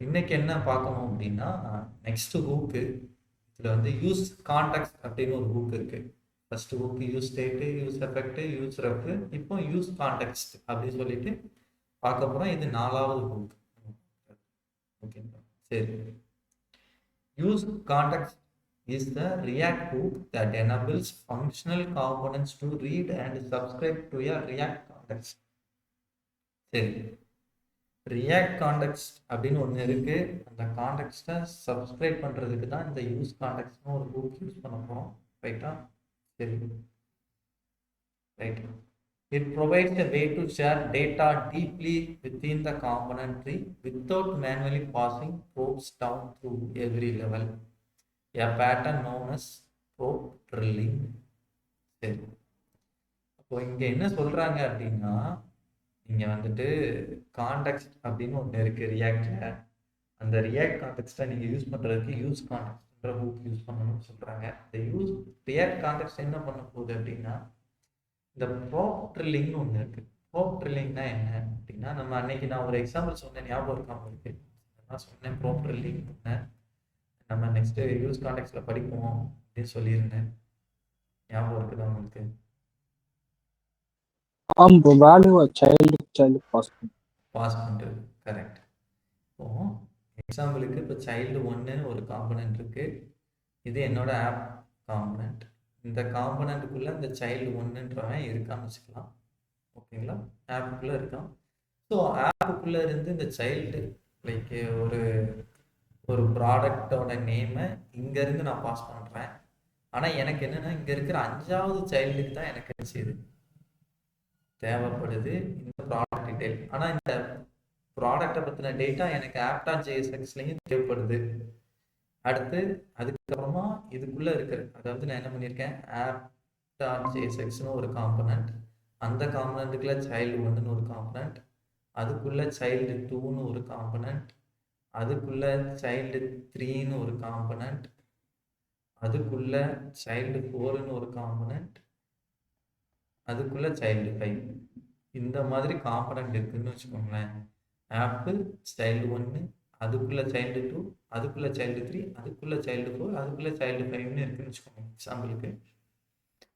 இன்னைக்கு என்ன பார்க்கணும் அப்படின்னா, நெக்ஸ்ட் ஹூக்கு இதில் வந்து யூஸ் கான்டாக்ட் அப்படின்னு ஒரு ஹூக் இருக்கு. First hook use state, use effect, use ref, இப்போ யூஸ் கான்டெக்ஸ்ட் அப்படின்னு சொல்லிட்டு பார்க்க போறோம். இது 4வது ஹூக். ஓகேங்களா? சரி. Use context is the React hook that enables functional components to read and subscribe to a React context. சரி, ரியாக்ட் கான்டெக்ஸ்ட் அப்படின்னு ஒன்று இருக்கு. அந்த கான்டெக்ஸ்ட்டை சப்ஸ்கிரைப் பண்ணுறதுக்கு தான் இந்த யூஸ் கான்டெக்ட்னு ஒரு ஹூக் யூஸ் பண்ண போகிறோம். ரைட்டா? சரி, right. It provides a way to share data deeply within the component tree without manually passing probes down through every level. A pattern known as probe drilling. சரி, அப்போ இங்கே என்ன சொல்கிறாங்க அப்படின்னா, இங்கே வந்துட்டு கான்டெக்ஸ்ட் அப்படின்னு ஒன்று இருக்குது ரியாக்டில். அந்த ரியாக்ட் கான்டெக்ஸ்ட்டை நீங்கள் யூஸ் பண்ணுறதுக்கு யூஸ் கான்டெக்ட்ன்ற ஹூக் யூஸ் பண்ணணும்னு சொல்கிறாங்க. இந்த ரியாக்ட் கான்டெக்ஸ்ட் என்ன பண்ண போகுது அப்படின்னா, இந்த ப்ரோப் ட்ரில்லிங்னு ஒன்று இருக்குது. ப்ரோப் ட்ரில்லிங்னா என்ன அப்படின்னா, நம்ம அன்னைக்கு நான் ஒரு எக்ஸாம்பிள் சொன்னேன், ஞாபகம் இருக்கா உங்களுக்கு? நான் சொன்னேன் ப்ரோப் ட்ரில்லிங் நம்ம நெக்ஸ்ட்டு யூஸ் கான்டெக்ஸ்ட்டில் படிப்போம் அப்படின்னு சொல்லியிருந்தேன். ஞாபகம் இருக்குதா உங்களுக்கு? வேல்யூ சைல்டு பாஸ் பண்ணுறது கரெக்ட். இப்போ எக்ஸாம்பிளுக்கு இப்போ சைல்டு 1ன்னு ஒரு காம்பனன்ட் இருக்குது. இது என்னோட ஆப் காம்பனன்ட். இந்த காம்பனண்ட்டுக்குள்ளே இந்த சைல்டு 1ன்றவன் இருக்கான்னு வச்சுக்கலாம். ஓகேங்களா? ஆப்புக்குள்ளே இருக்கான். ஸோ ஆப்புக்குள்ளே இருந்து இந்த சைல்டு லைக் ஒரு ப்ராடக்டோட நேமை இங்கேருந்து நான் பாஸ் பண்ணுறேன். ஆனால் எனக்கு என்னென்னா, இங்கே இருக்கிற 5வது சைல்டுக்கு தான் எனக்கு செய்யுது தேவைப்படுது இந்த ப்ராடக்ட் டீட்டெயில். ஆனால் இந்த ப்ராடக்டை பற்றின டேட்டா எனக்கு app.jsxலையும் தேவைப்படுது. அடுத்து அதுக்கப்புறமா இதுக்குள்ளே இருக்கிற, அதாவது நான் என்ன பண்ணியிருக்கேன், app.jsxன்னு ஒரு காம்பனண்ட், அந்த காம்பனண்ட்டுக்குள்ளே சைல்டு 1ன்னு ஒரு காம்பனண்ட், அதுக்குள்ளே சைல்டு 2ன்னு ஒரு காம்பனண்ட், அதுக்குள்ளே சைல்டு 3ன்னு ஒரு காம்பனண்ட், அதுக்குள்ளே சைல்டு 4ன்னு ஒரு காம்பனண்ட், அதுக்குள்ளே சைல்டு 5. இந்த மாதிரி காம்பனண்ட் இருக்குதுன்னு வச்சுக்கோங்களேன். ஆப்பு சைல்டு 1, அதுக்குள்ளே சைல்டு 2, அதுக்குள்ளே சைல்டு 3, அதுக்குள்ளே சைல்டு 4, அதுக்குள்ளே சைல்டு 5ன்னு இருக்குன்னு வச்சுக்கோங்க எக்ஸாம்பிளுக்கு.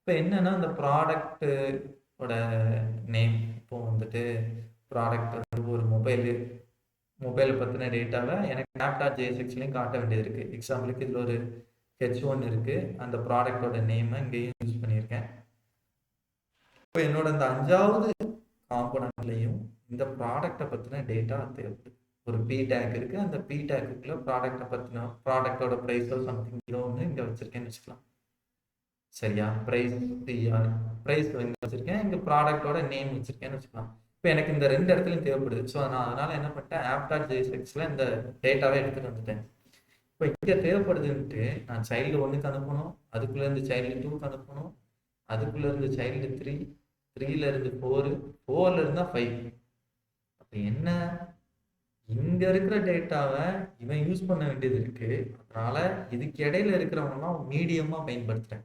இப்போ என்னன்னா, அந்த ப்ராடக்டோட நேம், இப்போ வந்துட்டு ப்ராடக்ட் வந்து ஒரு மொபைலை பற்றின டேட்டாவை எனக்கு app.jsxலையும் காட்ட வேண்டியது இருக்குது. எக்ஸாம்பிளுக்கு இதில் ஒரு H1 இருக்குது. அந்த ப்ராடக்டோட நேமை இங்கேயும் யூஸ் பண்ணியிருக்கேன். இப்போ என்னோட அந்த 5வது காம்பனண்ட்லையும் இந்த ப்ராடக்டை பற்றின டேட்டா தேவைப்படுது. ஒரு பி டேக் இருக்குது. அந்த பி டேக்குள்ள ப்ராடக்டை பற்றின ப்ராடக்டோட ப்ரைஸோ சம்திங் ஏதோ ஒன்று இங்கே வச்சுருக்கேன்னு வச்சுக்கலாம். சரியா? ப்ரைஸ் பிஆர், ப்ரைஸ் இங்கே வச்சுருக்கேன், இங்கே ப்ராடக்டோட நேம் வச்சுருக்கேன்னு வச்சுக்கலாம். இப்போ எனக்கு இந்த 2 இடத்துலையும் தேவைப்படுது. ஸோ நான் அதனால் என்ன பண்ணிட்டேன், app.jsxல இந்த டேட்டாவே எடுத்துகிட்டு வந்துட்டேன். இப்போ இங்கே தேவைப்படுதுன்ட்டு நான் சைல்டு 1க்கு அனுப்பணும், அதுக்குள்ளேருந்து சைல்டு 2க்கு அனுப்பணும், அதுக்குள்ளேருந்து சைல்டு 3, 3லேருந்து 4, 4லேருந்து 5. அப்போ என்ன, இங்க இருக்கிற டேட்டாவை இவன் யூஸ் பண்ண வேண்டியது இருக்கு. அதனால இதுக்கு இடையில இருக்கிறவங்கலாம் மீடியமா பயன்படுத்துறேன்.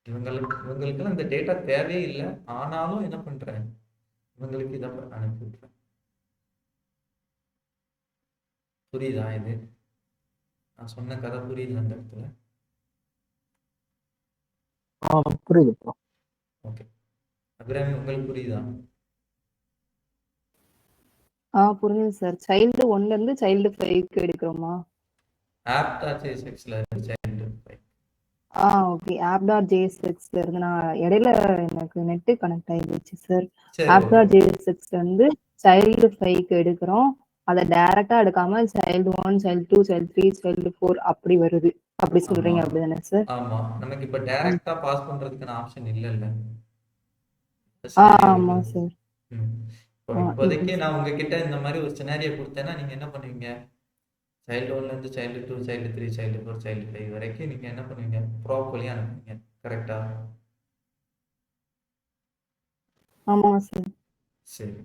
இவங்களுக்கெல்லாம் இந்த டேட்டா தேவையே இல்லை, ஆனாலும் என்ன பண்றேன், இவங்களுக்கு இதை அனுப்பி விட்டுறேன். புரியுதா? இது நான் சொன்ன கதை புரியுது அந்த இடத்துல? புரியுது. ஓகே, அபிராமி உங்களுக்கு புரியுதா? புரியுது சார். சைல்டு 1லேருந்து சைல்டு 5க்கு எடுக்கிறோமா? app.jsxல இருந்து சைல்டு 5. ஓகே. app.jsxல இருந்து நான் இடையில எனக்கு நெட்டு கனெக்ட் ஆகிடுச்சு சார். app.jsxல இருந்து சைல்டு 5க்கு எடுக்கிறோம். அதை டைரக்டா எடுக்காம சைல்டு 1, சைல்டு 2, சைல்டு 3, சைல்டு 4 அப்படி வருது. அப்படி சொல்றீங்க அப்படிதானே சார்? ஆமா, நமக்கு இப்ப டைரக்டா பாஸ் பண்றதுக்கான ஆப்ஷன் இல்ல. ஆமா சார். இப்போதைக்கு நான் உங்ககிட்ட இந்த மாதிரி ஒரு சினாரியோ கொடுத்தேன்னா நீங்க என்ன பண்ணுவீங்க, சைல்டு 1லேருந்து சைல்டு 2, சைல்டு 3, சைல்டு 4, சைல்டு 5 வரைக்கும் நீங்க என்ன பண்ணுவீங்க, ப்ராப் வழியா அனுப்புவீங்க. கரெக்டா? ஆமா சார். சரி,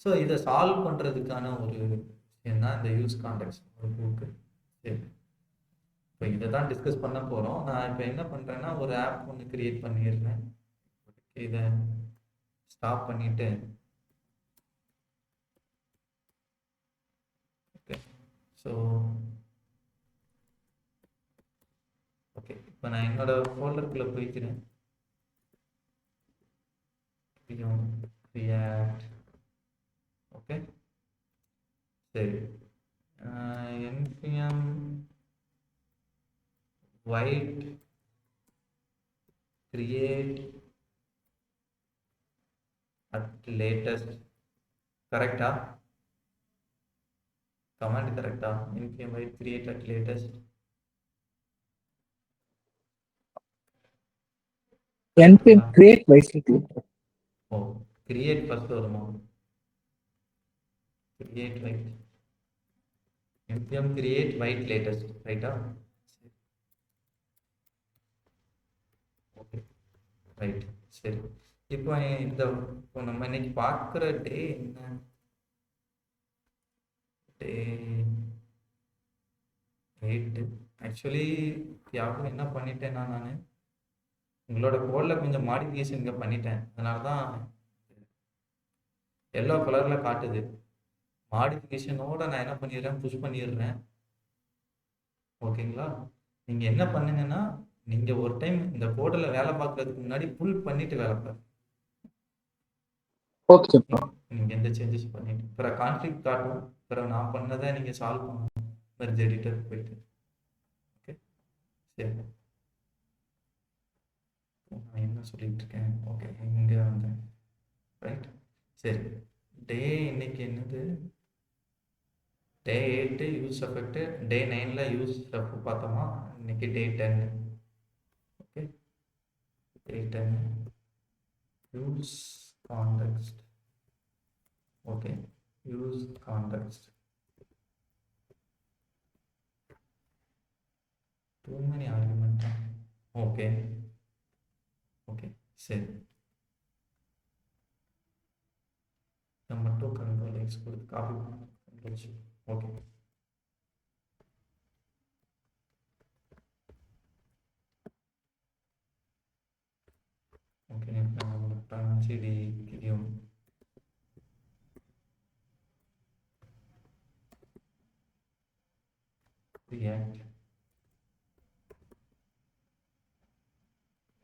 ஸோ இதை சால்வ் பண்றதுக்கான ஒரு விஷயம் தான் இந்த யூஸ் கான்டெக்ஸ்ட் ஒரு புக்கு. சரி, இப்போ இதை தான் டிஸ்கஸ் பண்ண போகிறோம். நான் இப்போ என்ன பண்ணுறேன்னா, ஒரு ஆப் ஒன்று கிரியேட் பண்ணிடுறேன். இதை ஸ்டாப் பண்ணிவிட்டு ஸோ ஓகே, இப்போ நான் என்னோட ஃபோல்டருக்குள்ளே போய்க்கிறேன். ரியாக்ட். ஓகே சரி, npm white create at latest. கரெக்டா? கமாண்ட் கரெக்டா? npm white create at latest. npm create basically. ஓ, கிரியேட் ஃபர்ஸ்ட் வருமா? Create white, npm create white latest, ரைட்டா? Okay right. சரி, இப்போ இப்போ நம்ம இன்னைக்கு பார்க்குற டே என்ன? டே 8. ஆக்சுவலி யாரும் என்ன பண்ணிட்டேன்னா, நான் உங்களோட கோடில் கொஞ்சம் மாடிஃபிகேஷன் இங்கே பண்ணிட்டேன். அதனால தான் எல்லோ கலரில் காட்டுது. மாடிஃபிகேஷனோட நான் என்ன பண்ணிடுறேன், புஷ் பண்ணிடுறேன். ஓகேங்களா? நீங்கள் என்ன பண்ணுங்கன்னா, நீங்கள் ஒரு டைம் இந்த கோடில் வேலை பார்க்குறதுக்கு முன்னாடி புல் பண்ணிட்டு வேலை பாருங்க. Okay bro. நீங்கள் எந்த சேஞ்சஸ் பண்ணிட்டு பிறகு கான்ஃபிளிக் காட்டும். பிறகு நான் பண்ணதை நீங்கள் சால்வ் பண்ணணும் மெர்ஜ் எடிட்டர் போயிட்டு. ஓகே சரி, நான் என்ன சொல்லிட்டு இருக்கேன்? ஓகே, இங்கே வந்தேன். ரைட். சரி, டே இன்னைக்கு என்னது? Day 8 use effect. டே 9ல யூஸ் ரெஃப் பார்த்தோமா? இன்னைக்கு day 10. Okay, day 10 use context. Okay, use context. Too many argument. Okay okay சரி, நம்ம மட்டும் கண்ட்ரோல் எக்ஸ் கொடுத்து காப்பி பண்ணி. ஓகே ஓகே, சிடி கிரியும் React.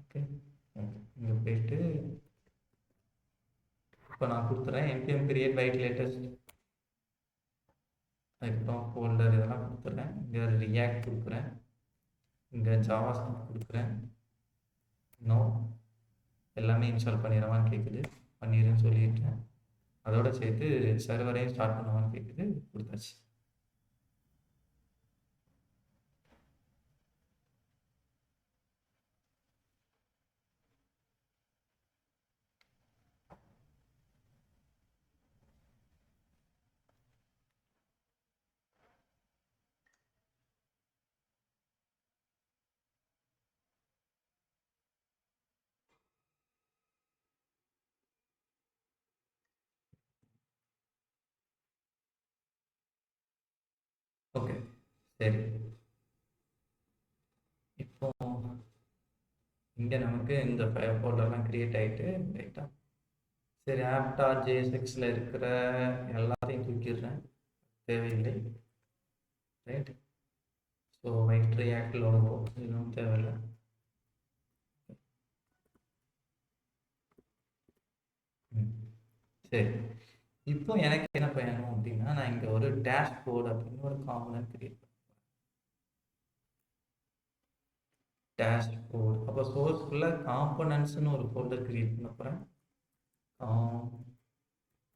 ஓகே இங்கே போயிட்டு இப்போ நான் கொடுத்துறேன் npm create white latest. அதுக்கப்புறம் ஃபோல்டர் இதெல்லாம் கொடுத்துட்றேன். இங்கே ரியாக்ட் கொடுக்குறேன், இங்கே ஜாவாஸ்கிரிப்ட் கொடுக்குறேன். இன்னும் எல்லாமே இன்ஸ்டால் பண்ணிடுவான்னு கேட்குது. பண்ணிடுன்னு சொல்லிட்டேன். அதோட சேர்த்து சர்வரையும் ஸ்டார்ட் பண்ணுவான்னு கேட்குது. கொடுத்தாச்சு. ஓகே சரி, இப்போ இங்கே நமக்கு இந்த ஃபோல்டர்லாம் கிரியேட் ஆகிட்டு ரைட்டா. சரி, app.jsxல இருக்கிற எல்லாத்தையும் தூக்கிடுறேன், தேவையில்லை. Right. So white React logo இதுவும் தேவையில்லை. சரி, இப்போ எனக்கு என்ன பயணம் அப்படின்னா, நான் இங்கே ஒரு டேஷ்போர்ட் அப்படின்னு ஒரு காம்பனன்ட் கிரியேட் பண்ணேன். டேஷ்போர்ட். அப்போ சோர்ஸ்க்குள்ள காம்பனன்ட்ஸ்னு ஒரு ஃபோல்டர் கிரியேட் பண்ண போகிறேன்.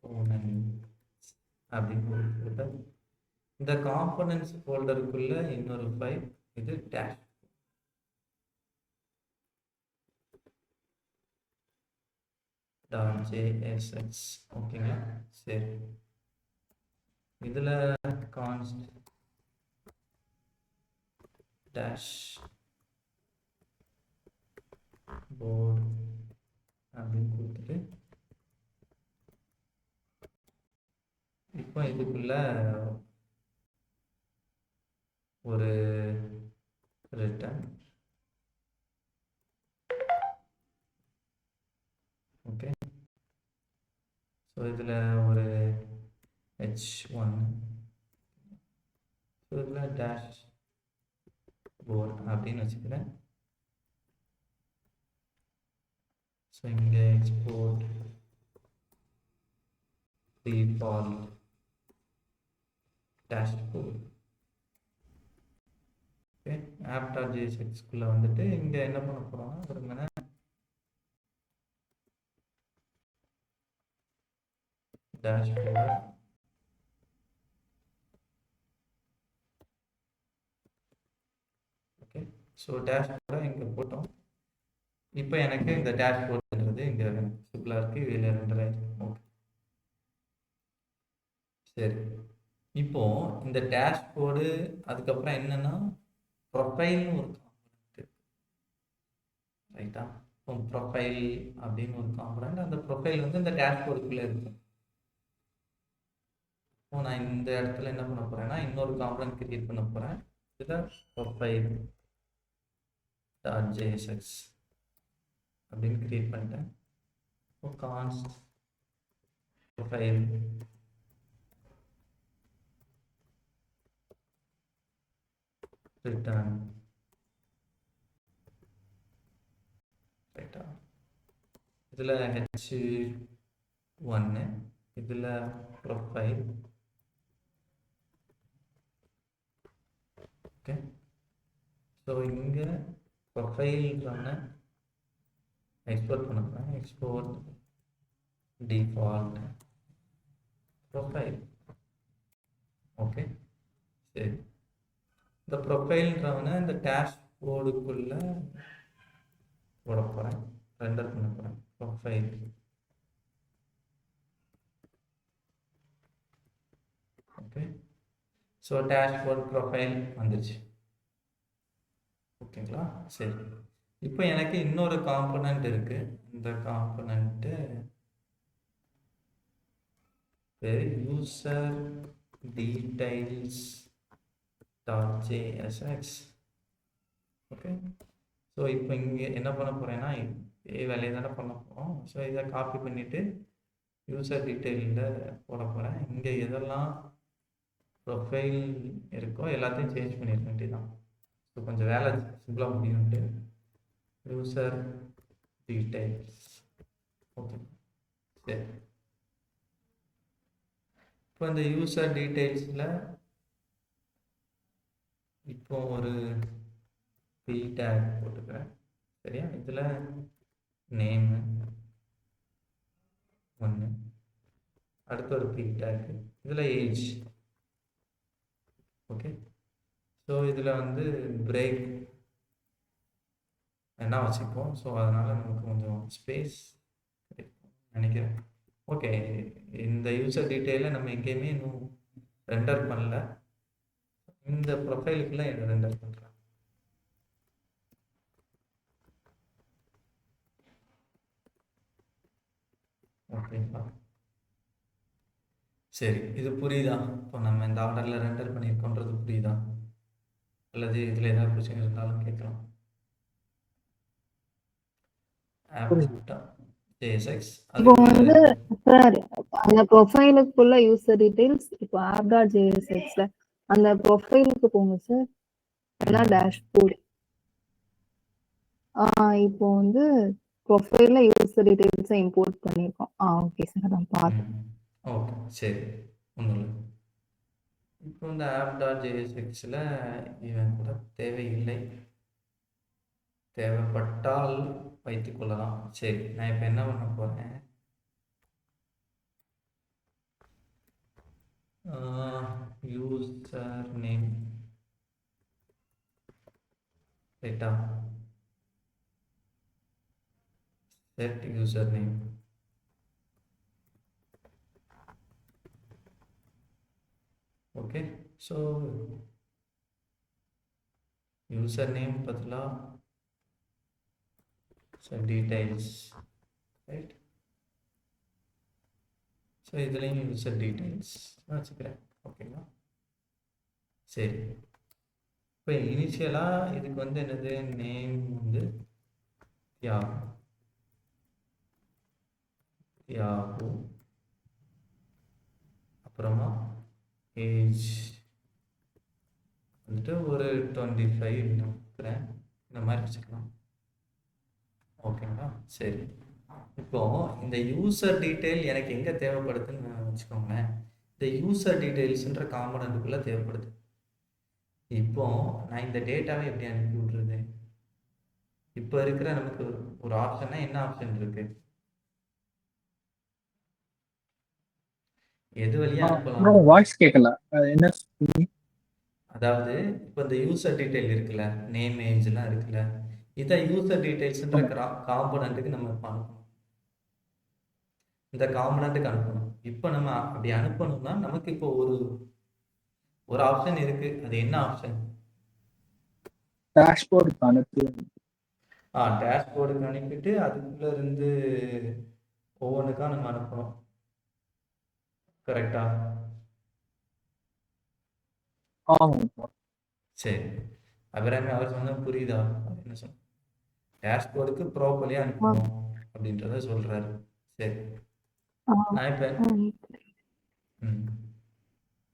காம்பனன்ட்ஸ் அப்படின்னு ஒரு ஃபோல்டர். இந்த காம்பனன்ட்ஸ் ஃபோல்டருக்குள்ள இன்னொரு ஃபைல், இது டேஷ். .jsx. ஓகேங்களா? சரி, இதில் கான்ஸ்ட் டேஷ் போர்டு அப்படின்னு கொடுத்துட்டு இப்போ இதுக்குள்ள ஒரு ரிட்டர்ன். ஓகே, ஸோ இதில் ஒரு h1 இதில் டேஷ் போர்ட் அப்படின்னு வச்சுக்கிறேன். ஸோ இங்கே எக்ஸ்போர்ட் டிஃபால்ட் டேஷ்போர்ட். ஓகே, app.jsxக்குள்ளே வந்துட்டு இங்கே என்ன பண்ண போகிறோம்னா வெறுமனே டேஷ்போர்ட் ஓகே. ஸோ டேஷ்போர்டை இங்கே போட்டோம். இப்போ எனக்கு இந்த டேஷ்போர்டுன்றது இங்கே சிம்பிளாக இருக்குது, இதில் ரெண்டரை. ஓகே சரி, இப்போ இந்த டேஷ்போர்டு அதுக்கப்புறம் என்னன்னா ப்ரொஃபைல்னு ஒரு காம்பனண்ட் இருக்கு, ரைட்டா? இப்போ ப்ரொஃபைல் அப்படின்னு ஒரு காம்பனண்ட், அந்த ப்ரொஃபைல் வந்து இந்த டேஷ்போர்டுக்குள்ளே இருக்கும். இப்போ நான் இந்த இடத்துல என்ன பண்ண போறேன்னா இன்னொரு காம்பனண்ட் கிரியேட் பண்ண போறேன். இதில் ப்ரொஃபைல் டாட் ஜேஎஸ்எக்ஸ் அப்படின்னு கிரியேட் பண்ணிட்டேன். இப்போ கான்ஸ்ட் ப்ரொஃபைல் ரிட்டர்ன், ரைட்டா? இதில் h1 இதில் ப்ரொஃபைல். ஓகே, ஸோ இங்கே ப்ரொஃபைல்கான எக்ஸ்போர்ட் பண்ண போகிறேன். Export default profile. ஓகே சரி, இந்த ப்ரொஃபைல்ன்றவனை இந்த டேஷ்போர்டுக்குள்ளே போட போகிறேன், ரெண்டர் பண்ண போகிறேன். Profile okay. So dashboard profile வந்துருச்சு. ஓகேங்களா? சரி, இப்போ எனக்கு இன்னொரு காம்பனண்ட் இருக்கு. இந்த component user details dot JSX. Okay, so இப்போ இங்கே என்ன பண்ண போகிறேன்னா இதே வேலையை தானே பண்ண போகிறோம். ஸோ இதை காப்பி பண்ணிவிட்டு யூசர் டீட்டெயிலில் போட போகிறேன். இங்கே எதெல்லாம் ப்ரொஃபைல் இருக்கோ எல்லாத்தையும் சேஞ்ச் பண்ணிட வேண்டியதான். ஸோ கொஞ்சம் வேலை சிம்பிளாக முடியும்ட்டு யூசர் டீட்டெயில்ஸ். ஓகே சரி, இப்போ இந்த யூசர் டீட்டெயில்ஸில் இப்போ ஒரு பி டேக் போட்டுக்கிறேன், சரியா? இதில் நேமு ஒன்று, அடுத்த ஒரு பி டேக், இதில் ஏஜ். ஓகே, ஸோ இதில் வந்து பிரேக் என்ன வச்சுப்போம். ஸோ அதனால் நமக்கு கொஞ்சம் ஸ்பேஸ் கிடைக்கும் நினைக்கிறேன். ஓகே, இந்த யூசர் டீட்டெயிலை நம்ம எங்கேயுமே இன்னும் ரெண்டர் பண்ணல, இந்த ப்ரொஃபைலுக்குள்ளே என்ன ரெண்டர் பண்ணுறேன். ஓகேங்களா? சரி, இது புரியுதா? இப்போ நம்ம இந்த ஆர்டரில் ரெண்டர் பண்ணியிருக்கோன்றது புரியுதா? அல்லது இதில் ஏதாவது பிரச்சனை இருந்தாலும் கேட்கலாம். ஜேஎஸ்எக்ஸ் இப்போ வந்து சார் அந்த ப்ரொஃபைலுக்குள்ள யூசர் டீடைல்ஸ் இப்போ app.jsxல அந்த ப்ரொஃபைலுக்கு போங்க சார், அதான் டேஷ்போர்ட். இப்போ வந்து ப்ரொஃபைல்ல யூசர் டீடைல்ஸை இம்போர்ட் பண்ணியிருக்கோம். ஓகே சார், அதான் பார்த்தேன். ஓகே சரி, ஒன்றும் இல்லை. இப்போ இந்த app.jsxல இவன் கூட தேவையில்லை, தேவைப்பட்டால் வைத்துக் கொள்ளலாம். சரி, நான் இப்போ என்ன பண்ண போகிறேன், யூசர் நேம், ரைட்டா? Set user name. Okay, so user name பதிலாக டீடைல்ஸ், ரைட்? ஸோ இதுலேயும் யூசர் டீடைல்ஸ் வச்சுக்கிறேன். ஓகேங்களா? சரி, இப்போ இனிஷியலாக இதுக்கு வந்து என்னது, நேம் வந்து யாஹூ, அப்புறமா ஏஜ் வந்துட்டு ஒரு 25 நம்புறேன். இந்த மாதிரி வச்சுக்கலாம். ஓகேங்களா? சரி. இப்போ இந்த யூசர் டீட்டெயில் எனக்கு எங்க தேவைப்படுதுன்னு வச்சுக்கோங்களேன். இந்த யூசர் டீட்டெயில்ஸ்ன்ற காம்பனன்ட்டுக்குள்ள தேவைப்படுது. இப்போ நான் இந்த டேட்டாவை எப்படி அனுப்பி விடுறது? இப்போ இருக்கிற நமக்கு ஒரு ஆப்ஷன்னா என்ன ஆப்ஷன் இருக்கு? எது வழியா அனுப்பலாம்? வாய்ஸ் கேட்கல. என்ன சொன்னீங்க? அதாவது இப்போ இந்த யூசர் டீட்டெயில் இருக்குல்ல, நேம் ஏஜ்லாம் இருக்குல்ல, இதை யூசர் டீட்டெயில்ஸ்ன்ற காம்பனண்ட்டுக்கு நம்ம இப்ப அனுப்பணும். இந்த காம்பனண்ட்டுக்கு அனுப்பணும். இப்போ நம்ம அப்படி அனுப்பணும்னா நமக்கு இப்போ ஒரு ஆப்ஷன் இருக்கு. அது என்ன ஆப்ஷன்? டேஷ்போர்டுக்கு அனுப்பி டேஷ்போர்டுக்கு அனுப்பிட்டு அதுக்குள்ள இருந்து ஒவ்வொன்றுக்கா நம்ம அனுப்பணும். கரெக்டா? ஆமாம். சரி. அபிராமி அவர் சொன்னது புரியுதா? அவர் என்ன சொன்ன? டேஷ்போர்டுக்கு ப்ராப்பர்லியாக அனுப்பணும் அப்படின்றத சொல்றாரு. சரி. நான் இப்போ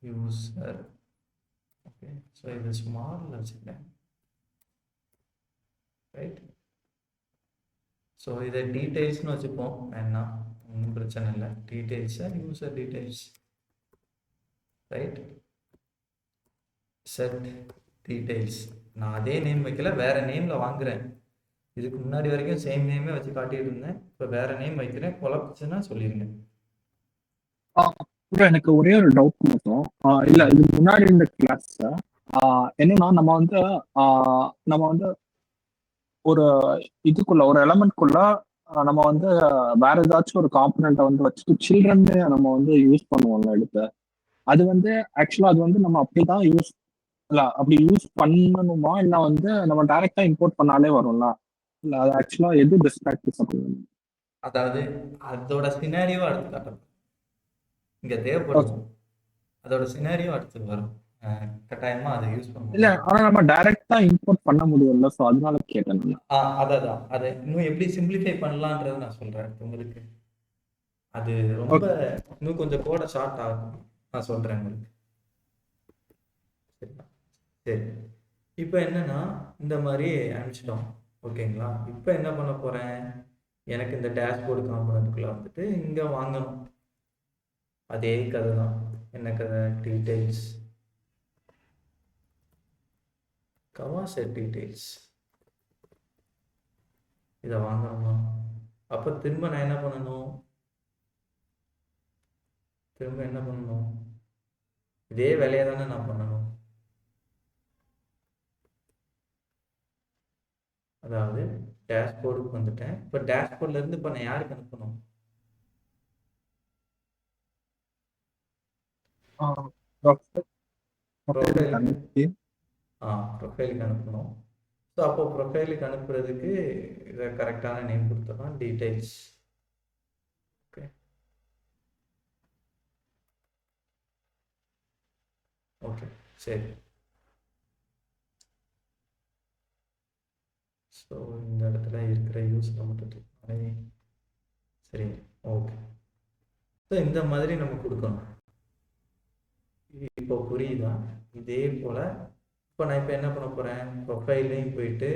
யூசர் ஓகே. ஸோ இது ஸ்மாலில் வச்சுக்கிறேன். ரைட். ஸோ இதை டீட்டெயில்ஸ்னு வச்சுப்போம். வேணாம், ஒன்றும் பிரச்சனை இல்லை. டீட்டெயில்ஸை user details. Right. Set details. நான் அதே நேம் வைக்கல, வேற நேமில் வாங்குறேன். இதுக்கு முன்னாடி வரைக்கும் சேம் நேமே வச்சு காட்டிட்டு இருந்தேன். இப்போ வேற நேம் வைக்கிறேன். குழப்பிச்சுன்னா சொல்லிடுங்க. எனக்கு ஒரே ஒரு டவுட் மட்டும். இல்ல, இது முன்னாடி இருந்த கிளாஸ் என்னன்னா நம்ம வந்து ஒரு இதுக்குள்ள ஒரு எலமெண்ட்குள்ள நம்ம வந்து வேற ஏதாச்சும் ஒரு காம்பனண்ட்டை வந்து வச்சுட்டு சில்ட்ரன் நம்ம வந்து யூஸ் பண்ணுவோம்ல எடுத்து. அது வந்து ஆக்சுவலா அது வந்து நம்ம அப்படிதான் யூஸ் இல்ல, அப்படி யூஸ் பண்ணணுமா இல்ல வந்து நம்ம டைரக்டா இம்போர்ட் பண்ணாலே வரும்ல? இல்ல அது ஆக்சுவலா எது பெஸ்ட் ப்ராக்டிஸ் அப்படின்னு? அதாவது அதோட சினாரியோ அடுத்து காட்டும். இங்க தேவைப்படும். அதோட சினாரியோ அடுத்து வரும். கட்டாயமா அதை யூஸ் பண்ணுவோம். இல்ல, ஆனா நம்ம டைரக்டா இம்போர்ட் பண்ண முடியும்ல, சோ அதனால கேட்டேன். அதான் அதை இன்னும் எப்படி சிம்பிளிஃபை பண்ணலான்றது நான் சொல்றேன் உங்களுக்கு. அது ரொம்ப இன்னும் கொஞ்சம் கோட ஷார்ட் ஆகும். நான் சொல்றேன் உங்களுக்கு. சரிங்களா? சரி. இப்போ என்னன்னா இந்த மாதிரி அனுப்பிச்சிட்டோம். ஓகேங்களா? இப்போ என்ன பண்ண போறேன்? எனக்கு இந்த டேஷ்போர்டு காம்பனண்ட்டுக்குள்ள வந்துட்டு இங்க வாங்கணும். அதே கதை தான். என்ன கதை? Details comma set details. இதை வாங்கணுமா? அப்போ திரும்ப நான் என்ன பண்ணணும்? இதே வேலையை தானே நான் பண்ணணும். அதாவது டேஷ்போர்டுக்கு வந்துட்டேன். இப்போ டேஷ்போர்ட்ல இருந்து இப்போ நான் யாருக்கு அனுப்பணும்? ப்ரொஃபைலுக்கு அனுப்பணும். ஸோ அப்போ ப்ரொஃபைலுக்கு அனுப்புறதுக்கு இதை கரெக்டான நேம் கொடுத்துடலாம். டீட்டெயில்ஸ். ஓகே. ஓகே, சரி. ஸோ இந்த இடத்துல இருக்கிற யூஸில் மட்டும் சரி. ஓகே. ஸோ இந்த மாதிரி நம்ம கொடுக்கணும். இப்போ புரியுதா? இதே போல் இப்போ நான் இப்போ என்ன பண்ண போகிறேன்? ப்ரொஃபைல்லையும் போயிட்டு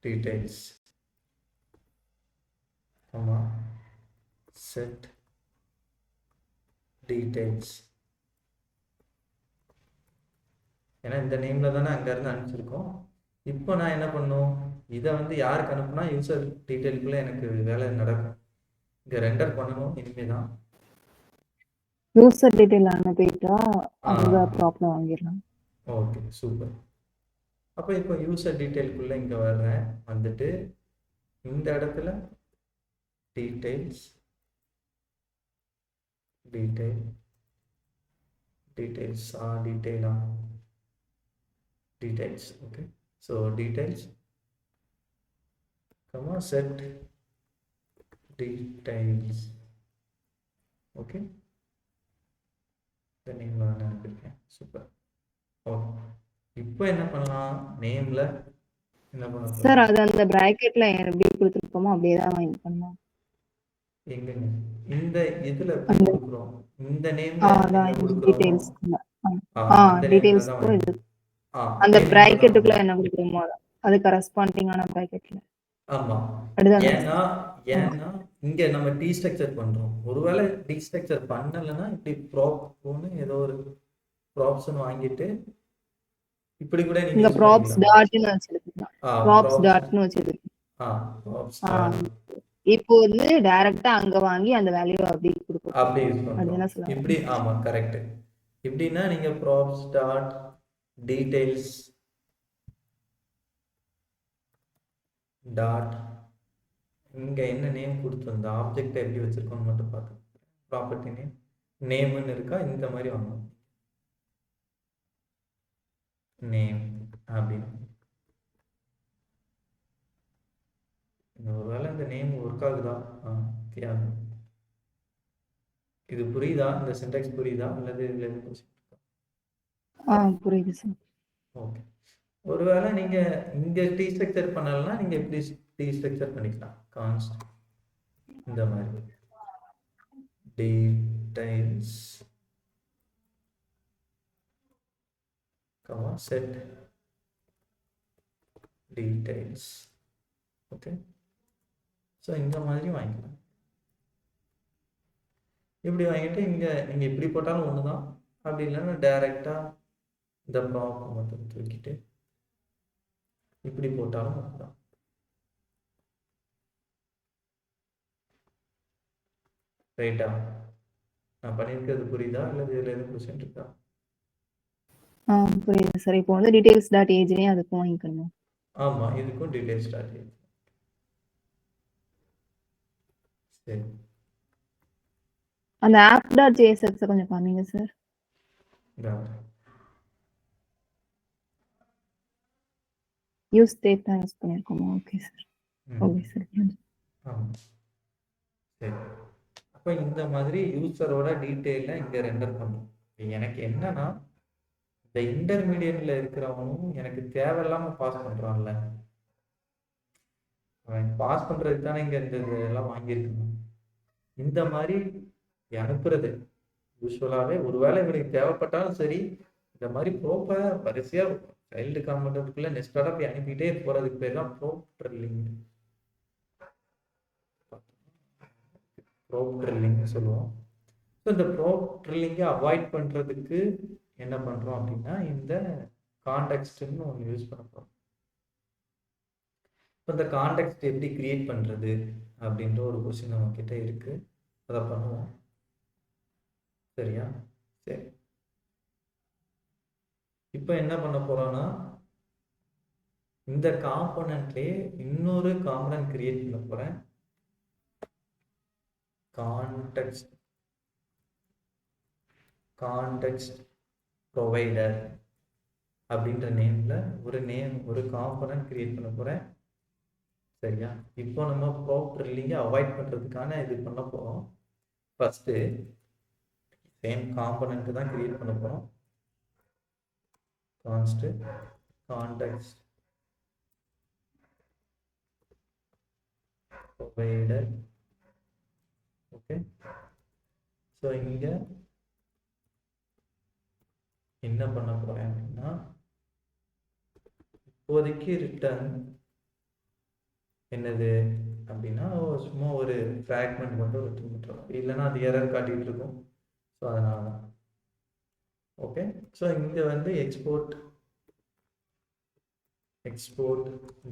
டீட்டெயில்ஸ் ஆமாம் செட் டீட்டெயில்ஸ். ஏன்னா இந்த நேமில் தானே அங்கேருந்து அனுப்பிச்சிருக்கோம். இப்போ நான் என்ன பண்ணும்? இதை வந்து யாருக்கு அனுப்புனா யூசர் டீட்டெயிலுக்குள்ளே எனக்கு வேலை நடக்கும். இங்கே ரெண்டர் பண்ணணும் இனிமே தான். யூசர் டீடைல் அனுப்பிட்டா அங்க ப்ராப்ளம் வாங்கிடலாம். Okay, super. அப்போ இப்போ யூசர் டீட்டெயிலுக்குள்ளே இங்கே வர்றேன். வந்துட்டு இந்த இடத்துல details details. Okay. So details comma set details. Okay. நேம்ல நான் அனுப்பியிருக்கேன். சூப்பர். ஓகே. இப்போ என்ன பண்ணலாம்? நேம்ல என்ன பண்ணலாம் சார்? அது அந்த பிராக்கெட்ல எப்படி கொடுத்துருக்கோமோ அப்படியே தான் இது பண்ணலாம். எங்க இந்த இதுல எப்படி கொடுக்குறோம்? இந்த நேம்ல என்ன கொடுக்குறோம்? அந்த நேம்ல தான் டீடைல்ஸ்க்கும் இது அந்த அதே நேம்ல தான் பிராக்கெட்டுக்குள்ள என்ன கொடுக்குறோமோ அது கரஸ்பாண்டிங்கான பிராக்கெட்ல ஆமா. அப்படிதானே ஏன்னா ஆ. ஏன்னா இங்க நம்ம டி ஸ்ட்ரக்சர் பண்றோம். ஒருவேளை டி ஸ்ட்ரக்சர் பண்ணலைன்னா இப்படி ப்ராப்னு ஏதோ ஒரு ப்ராப்ஸ்ன்னு வாங்கிட்டு இப்படி கூட நீங்க இங்க யூஸ் ப்ராப்ஸ் பண்ணிக்கலாம். டாட்னு வச்சிருக்கீங்க ப்ராப்ஸ் ப்ராப்ஸ் டாட்னு வச்சிருக்கீங்க ப்ராப்ஸ் இப்போ வந்து டைரக்டா அங்க வாங்கி அந்த வேல்யூ அப்படி கொடுக்கும் அப்படி யூஸ் பண்றோம். அப்படிதானே சொல்ல இப்படி ஆமா கரெக்ட். இப்படின்னா நீங்க ப்ராப்ஸ் டாட் டீடைல்ஸ் டாட் இங்க என்ன நேம் கொடுத்தோம், இந்த ஆப்ஜெக்ட் எப்படி வச்சிருக்கோம்னு மட்டும் பார்த்து ப்ராப்பர்ட்டி நேம் நேம்னு இருக்கா இந்த மாதிரி வாங்கணும். நேம் அப்படின்னு ஒருவேளை இந்த நேம் ஒர்க் ஆகுதா? ஓகே ஆகுது. இது புரியுதா? இந்த சின்டாக்ஸ் புரியுதா அல்லது இதுல எதுவும் question இருக்கா? புரியுது சார் ஓகே. ஒருவேளை நீங்க இங்க டி ஸ்ட்ரக்சர் பண்ணலன்னா நீங்க எப்படி டி ஸ்ட்ரக்சர் பண்ணிக்கலாம்? கான்ஸ்ட் இந்த மாதிரி details set details. Okay. So இந்த மாதிரி வாங்கிக்கலாம். இப்படி வாங்கிட்டு இங்க நீங்க இப்படி போட்டாலும் ஒண்ணுதான், அப்படி இல்லைன்னா டைரக்டா இந்த ப்ராப் மட்டும் தூக்கிட்டு இப்படி போட்டாலும் ஒண்ணுதான். ரைட்டா? நான் பண்ணியிருக்கிறது புரியுதா அல்லது இதுல எதுவும் கொஸ்டின் இருக்கா? புரியுது சார் இப்போ வந்து டீடைல்ஸ் டாட் ஏஜ்னே அதுக்கும் வாங்கிக்கணும் ஆமா, இதுக்கும் டீடைல்ஸ் ஸ்டார்ட். சரி, அந்த ஆப் டாட் ஜேஎஸ்எக்ஸ் கொஞ்சம் காமிங்க சார் யூஸ் ஸ்டேட் தான் யூஸ் பண்ணியிருக்கோமா ஓகே சார் ஓகே சார் ஆமா. சரி, அப்போ இந்த மாதிரி யூசரோட டீட்டெயில இங்க ரெண்டர் பண்ணும். எனக்கு என்னன்னா இந்த இன்டர்மீடியட்ல இருக்கிறவனும் எனக்கு தேவையில்லாம பாஸ் பண்றான்ல, அவன் பாஸ் பண்றதுக்கு தானே இங்க இந்த இதெல்லாம் வாங்கியிருக்கணும். இந்த மாதிரி அனுப்புறது யூஸ்வலாவே ஒருவேளை இவனுக்கு தேவைப்பட்டாலும் சரி, இந்த மாதிரி ப்ரோப்பை வரிசையா சைல்டு காம்பவுண்டுக்குள்ள நெஸ்டடா போய் அனுப்பிட்டே போறதுக்கு பேர் தான் ப்ரோப் ட்ரில்லிங் சொல்லுவோம். ஸோ இந்த ப்ரோப் ட்ரில்லிங்கை அவாய்ட் பண்றதுக்கு என்ன பண்றோம் அப்படின்னா இந்த கான்டெக்ஸ்ட்னு ஒன்று யூஸ் பண்ண போறோம். இப்போ இந்த கான்டெக்ஸ்ட் எப்படி கிரியேட் பண்றது அப்படின்ற ஒரு கொஸ்டின் நம்ம கிட்ட இருக்கு, அதை பண்ணுவோம். சரியா? சரி, இப்போ என்ன பண்ண போறோம்னா இந்த காம்பனன்ட்லயே இன்னொரு காம்பனன்ட் கிரியேட் பண்ண போறேன். கான்டெக்ஸ்ட் ப்ரொவைடர் அப்படின்ற நேம்ல ஒரு காம்பனன்ட் கிரியேட் பண்ண போறேன். சரியா? இப்போ நம்ம ப்ரோப் ட்ரில்லிங்கை அவாய்ட் பண்றதுக்கான இது பண்ண போறோம். ஃபர்ஸ்ட் சேம் காம்பனன்ட் தான் கிரியேட் பண்ண போறோம். Context provider. ஓகே. ஸோ இங்க என்ன பண்ண போறேன் அப்படின்னா இப்போதைக்கு ரிட்டர்ன் என்னது அப்படின்னா சும்மா ஒரு ஃப்ராக்மெண்ட் மட்டும் ரிட்டர்ன் பண்ணுறோம், இல்லைன்னா அது எரர் காட்டிட்டு இருக்கும். ஸோ அதனால தான். ஓகே. ஸோ இங்க வந்து எக்ஸ்போர்ட்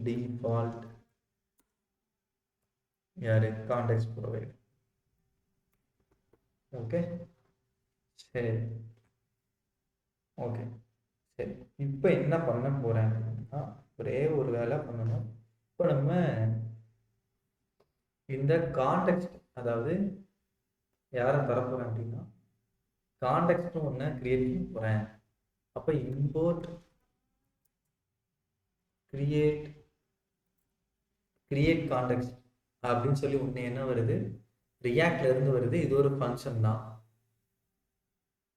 டிஃபால்ட் யாரு கான்டெக்ஸ்ட் ப்ரொவைடர். ஓகே. சரி, ஓகே. சரி, இப்போ என்ன பண்ண போறேன் அப்படின்னா ஒரே ஒரு வேலை பண்ணணும். இப்போ நம்ம இந்த கான்டெக்ஸ்ட், அதாவது யாரை தரப்போறேன் அப்படின்னா கான்டெக்ஸ்ட் ஒன்று கிரியேட் பண்ண போறேன். அப்போ இம்போர்ட் கிரியேட் கான்டெக்ஸ்ட் அப்படின்னு சொல்லி ஒன்று என்ன வருது, ரியாக்ட்ல இருந்து வருது. இது ஒரு ஃபங்க்ஷன் தான்,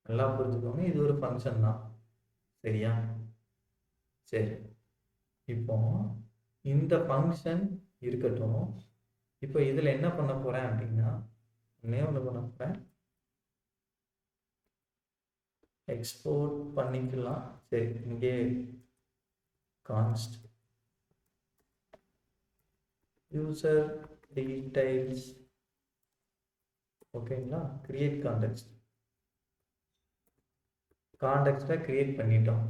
நல்லா புரிஞ்சுக்கோங்க, இது ஒரு ஃபங்க்ஷன் தான். சரியா? சரி, இப்போ இந்த ஃபங்க்ஷன் இருக்கட்டும். இப்போ இதுல என்ன பண்ண போறேன் அப்படின்னா ஒண்ணு பண்ண போறேன். எக்ஸ்போர்ட் பண்ணிக்கலாம். சரி, இங்கே கான்ஸ்ட் யூசர் டீடைல்ஸ். ஓகேங்களா, கிரியேட் கான்டெக்ஸ்ட். கான்டெக்ஸ்ட்டை கிரியேட் பண்ணிட்டோம்.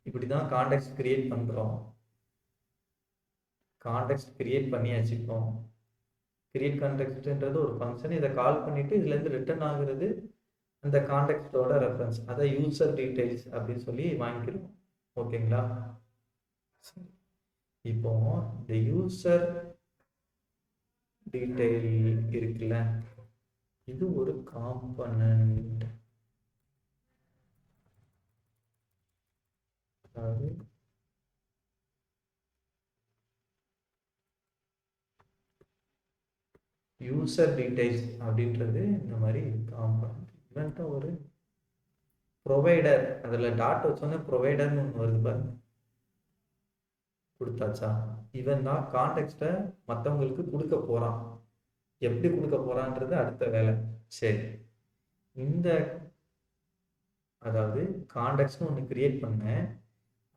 இப்படி தான் கான்டெக்ஸ்ட் கிரியேட் பண்ணுறோம். கான்டெக்ஸ்ட் கிரியேட் பண்ணியாச்சு. இப்போ கிரியேட் கான்டெக்ஸ்ட்ன்றது ஒரு ஃபங்க்ஷன். இதை கால் பண்ணிவிட்டு இதுலேருந்து ரிட்டர்ன் ஆகுறது அந்த கான்டெக்ஸ்டோட ரெஃபரன்ஸ், அதை யூசர் டீடைல்ஸ் அப்படின்னு சொல்லி வாங்கிக்கிறோம். ஓகேங்களா, இப்போ இந்த யூசர் டீடைல் இருக்குல்ல, இது ஒரு காம்பனன்ட். அதாவது யூசர் டீடைல்ஸ் அப்படின்றது இந்த மாதிரி காம்பனன்ட். இவன்ட்ட ஒரு ப்ரொவைடர், அதில் டாட் வச்சோன்னே ப்ரொவைடர்னு ஒன்று வருது பாருங்க, கொடுத்தாச்சா. இவன் தான் கான்டெக்ஸ்ட்டை மற்றவங்களுக்கு கொடுக்க போகிறான். எப்படி கொடுக்க போகிறான்றது அடுத்த வேலை. சரி, இந்த அதாவது கான்டெக்ஸ்ட்னு ஒன்று கிரியேட் பண்ணேன்.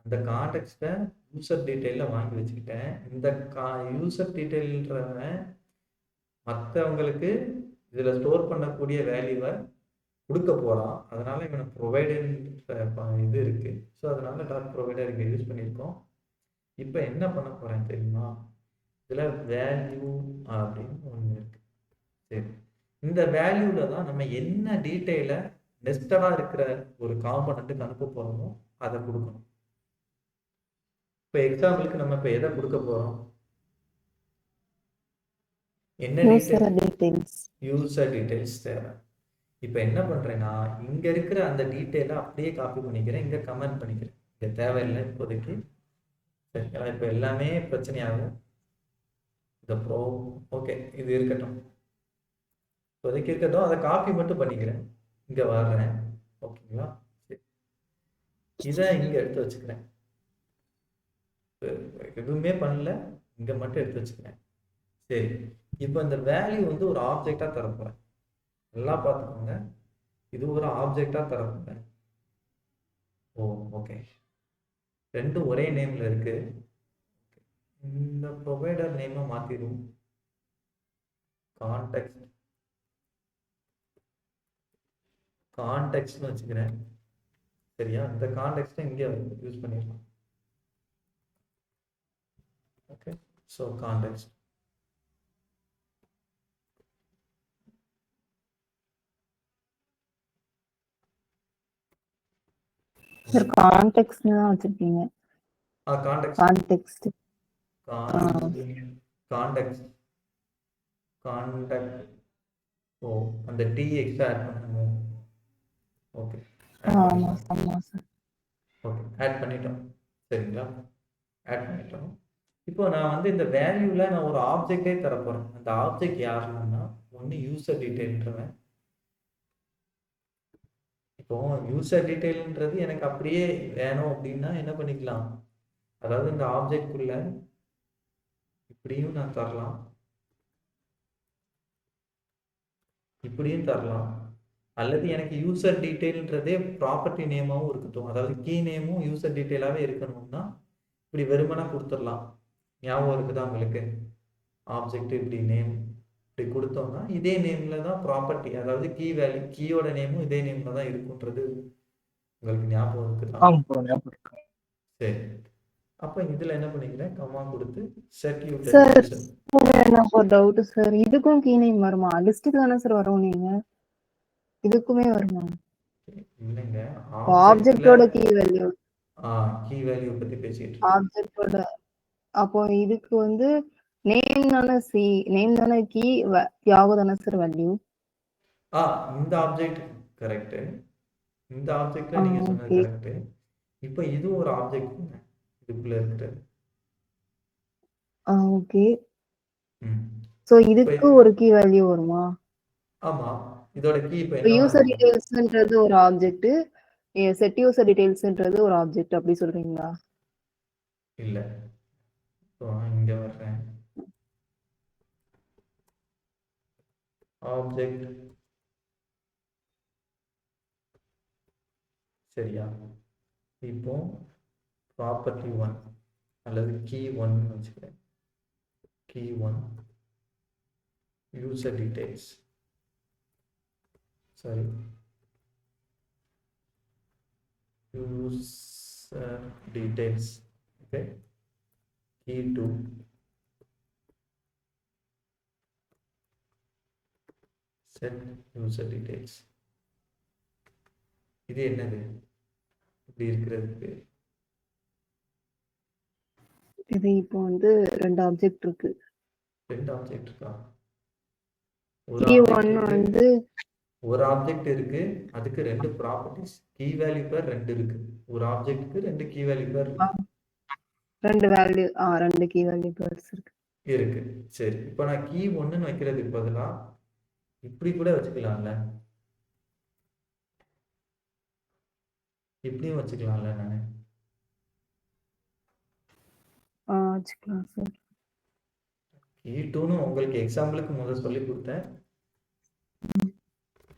அந்த கான்டெக்ஸ்ட்டை யூசர் டீட்டெயிலில் வாங்கி வச்சுக்கிட்டேன். இந்த யூசர் டீட்டெயில்ன்றவன் மற்றவங்களுக்கு இதில் ஸ்டோர் பண்ணக்கூடிய வேல்யூவை கொடுக்க போகிறான். அதனால் இவனை ப்ரொவைடர் இது இருக்குது. ஸோ அதனால் டாட் ப்ரொவைடர் இங்கே யூஸ் பண்ணியிருக்கோம். இப்போ என்ன பண்ண போகிறேன் தெரியுமா, இதில் வேல்யூ அப்படின்னு ஒன்று இருக்குது. சரி, இந்த வேல்யூவில் தான் நம்ம என்ன டீட்டெயிலை நெஸ்டடாக இருக்கிற ஒரு காம்பனண்ட்டுக்கு அனுப்ப போகிறோமோ அதை கொடுக்கணும். இப்போ எக்ஸாம்பிளுக்கு நம்ம இப்போ எதை கொடுக்க போகிறோம், என்ன டீடைல்ஸ், யூசர் டீடைல்ஸ் தேவை. இப்போ என்ன பண்ணுறேன்னா, இங்கே இருக்கிற அந்த டீட்டெயிலை அப்படியே காப்பி பண்ணிக்கிறேன், இங்கே கமெண்ட் பண்ணிக்கிறேன். இங்கே தேவையில்லை இப்போதைக்கு. சரிங்களா, இப்போ எல்லாமே பிரச்சனையாகும். இந்த ப்ரோ ஓகே, இது இருக்கட்டும், இப்போதைக்கு இருக்கட்டும். அதை காப்பி மட்டும் பண்ணிக்கிறேன், இங்கே வர்றேன். ஓகேங்களா, சரி, இதை இங்கே எடுத்து வச்சுக்கிறேன். எதுவுமே பண்ணல, இங்கே மட்டும் எடுத்து வச்சுக்கிறேன். சரி, இப்போ இந்த வேல்யூ வந்து ஒரு ஆப்ஜெக்டாக தரப்போகிறேன். எல்லாம் பார்த்துக்கோங்க, இது ஒரு ஆப்ஜெக்டாக தரப்போகிறேன். ஓ ஓகே, ரெண்டும் ஒரே நேமில் இருக்குது. இந்த ப்ரொவைடர் நேமை மாற்றிடும். கான்டெக்ஸ்ட்னு வச்சுக்கிறேன். சரியா, இந்த கான்டெக்ஸ்ட்டை இங்கே யூஸ் பண்ணிடலாம். ஓகே, ஸோ கான்டெக்ஸ்ட் சார் கான்டெக்ஸ்ட்னு தான் வச்சிருக்கீங்க. கான்டெக்ஸ்ட் ஓ, அந்த டி எக்ஸ்ட்ரா ஆட் பண்ணணும். ஓகே, ஆமா ஆமா சார். ஓகே, ஆட் பண்ணிட்டோம். சரிங்களா, ஆட் பண்ணிட்டோம். இப்போ நான் வந்து இந்த வேல்யூவில் நான் ஒரு ஆப்ஜெக்டே தரப்போகிறேன். அந்த ஆப்ஜெக்ட் யாருன்னா ஒன்று யூசர் டீட்டெயில்ன்றவன். இப்போ யூசர் டீட்டெயில்ன்றது எனக்கு அப்படியே வேணும் அப்படின்னா என்ன பண்ணிக்கலாம், அதாவது இந்த ஆப்ஜெக்ட்குள்ள இப்படியும் நான் தரலாம், இப்படியும் தரலாம். அல்லது எனக்கு யூசர் டீட்டெயில்ன்றதே ப்ராப்பர்ட்டி நேமாகவும் இருக்கட்டும், அதாவது கீ நேமும் யூசர் டீட்டெயிலாகவே இருக்கணும்னா இப்படி வெறுமனா கொடுத்துடலாம். ஞாபகம் இருக்குதா உங்களுக்கு, ஆப்ஜெக்ட் இப்படி நேம் இப்படி கொடுத்தோம்னா இதே நேம்ல தான் ப்ராப்பர்ட்டி, அதாவது கீ வேல்யூ, கீயோட நேமும் இதே நேம்ல தான் இருக்குன்றது உங்களுக்கு ஞாபகம் இருக்குதா? சரி, அப்போ இதுல என்ன பண்ணிக்கிறேன், கமா கொடுத்து செட் யூட்டிலைசேஷன். சார் எனக்கு ஒரு டவுட் சார், இதுக்கும் கீ நேம் வருமா? லிஸ்ட்டுக்கு தானே சார் வரும், நீங்க இதுக்குமே வருமா? இல்லைங்க, ஆப்ஜெக்ட்டோட கீ வேல்யூ. கீ வேல்யூ பத்தி பேசிட்டு ஆப்ஜெக்ட்டோட. அப்போ இதுக்கு வந்து நேம் தானே நேம் தானே கீ, யாகோ தானே சார் வேல்யூ. இந்த ஆப்ஜெக்ட் கரெக்ட், இந்த ஆப்ஜெக்ட்ல நீங்க சொன்னது கரெக்ட். இப்போ இது ஒரு ஆப்ஜெக்ட் இதுக்குள்ள இருக்கு. ஓகே, சோ இதுக்கு ஒரு கீ வேல்யூ வருமா? ஆமா, இதோட கீ இப்போ என்ன, யூசர் டீடைல்ஸ்ன்றது ஒரு ஆப்ஜெக்ட், செட் யூசர் டீடைல்ஸ்ன்றது ஒரு ஆப்ஜெக்ட், அப்படி சொல்றீங்களா? இல்ல, இங்க வர்றேன். ஆப்ஜெக்ட் சரியா? இப்போ ப்ராப்பர்ட்டி 1 அல்லது கீ 1 வச்சுக்கிறேன். Key 1 user details, sorry user details. Okay, key 2 set user details. இது என்னது இப்படி இருக்கிறதுக்கு? இது இப்போ வந்து 2 ஆப்ஜெக்ட் இருக்கு. 2 ஆப்ஜெக்ட் இருக்கா? கீ 1 வந்து ஒரு ஆப்ஜெக்ட் இருக்கு, அதுக்கு 2 ப்ராப்பர்ட்டிஸ், கீ வேல்யூ பேர் 2 இருக்கு. ஒரு ஆப்ஜெக்ட்டுக்கு 2 கீ வேல்யூ பேர் இருக்கு. 2 வேல்யூ 2 கீ வேல்யூ பேர்ஸ் இருக்கு. சரி, இப்போ நான் கீ 1ன்னு வைக்கிறதுக்கு பதிலா இப்படி கூட வச்சுக்கலாம்ல, இப்படியும் வச்சுக்கலாம்ல நானு. வச்சுக்கலாம் சார். கீ 2ன்னு உங்களுக்கு எக்ஸாம்பிளுக்கு முதல்ல சொல்லி கொடுத்தேன்.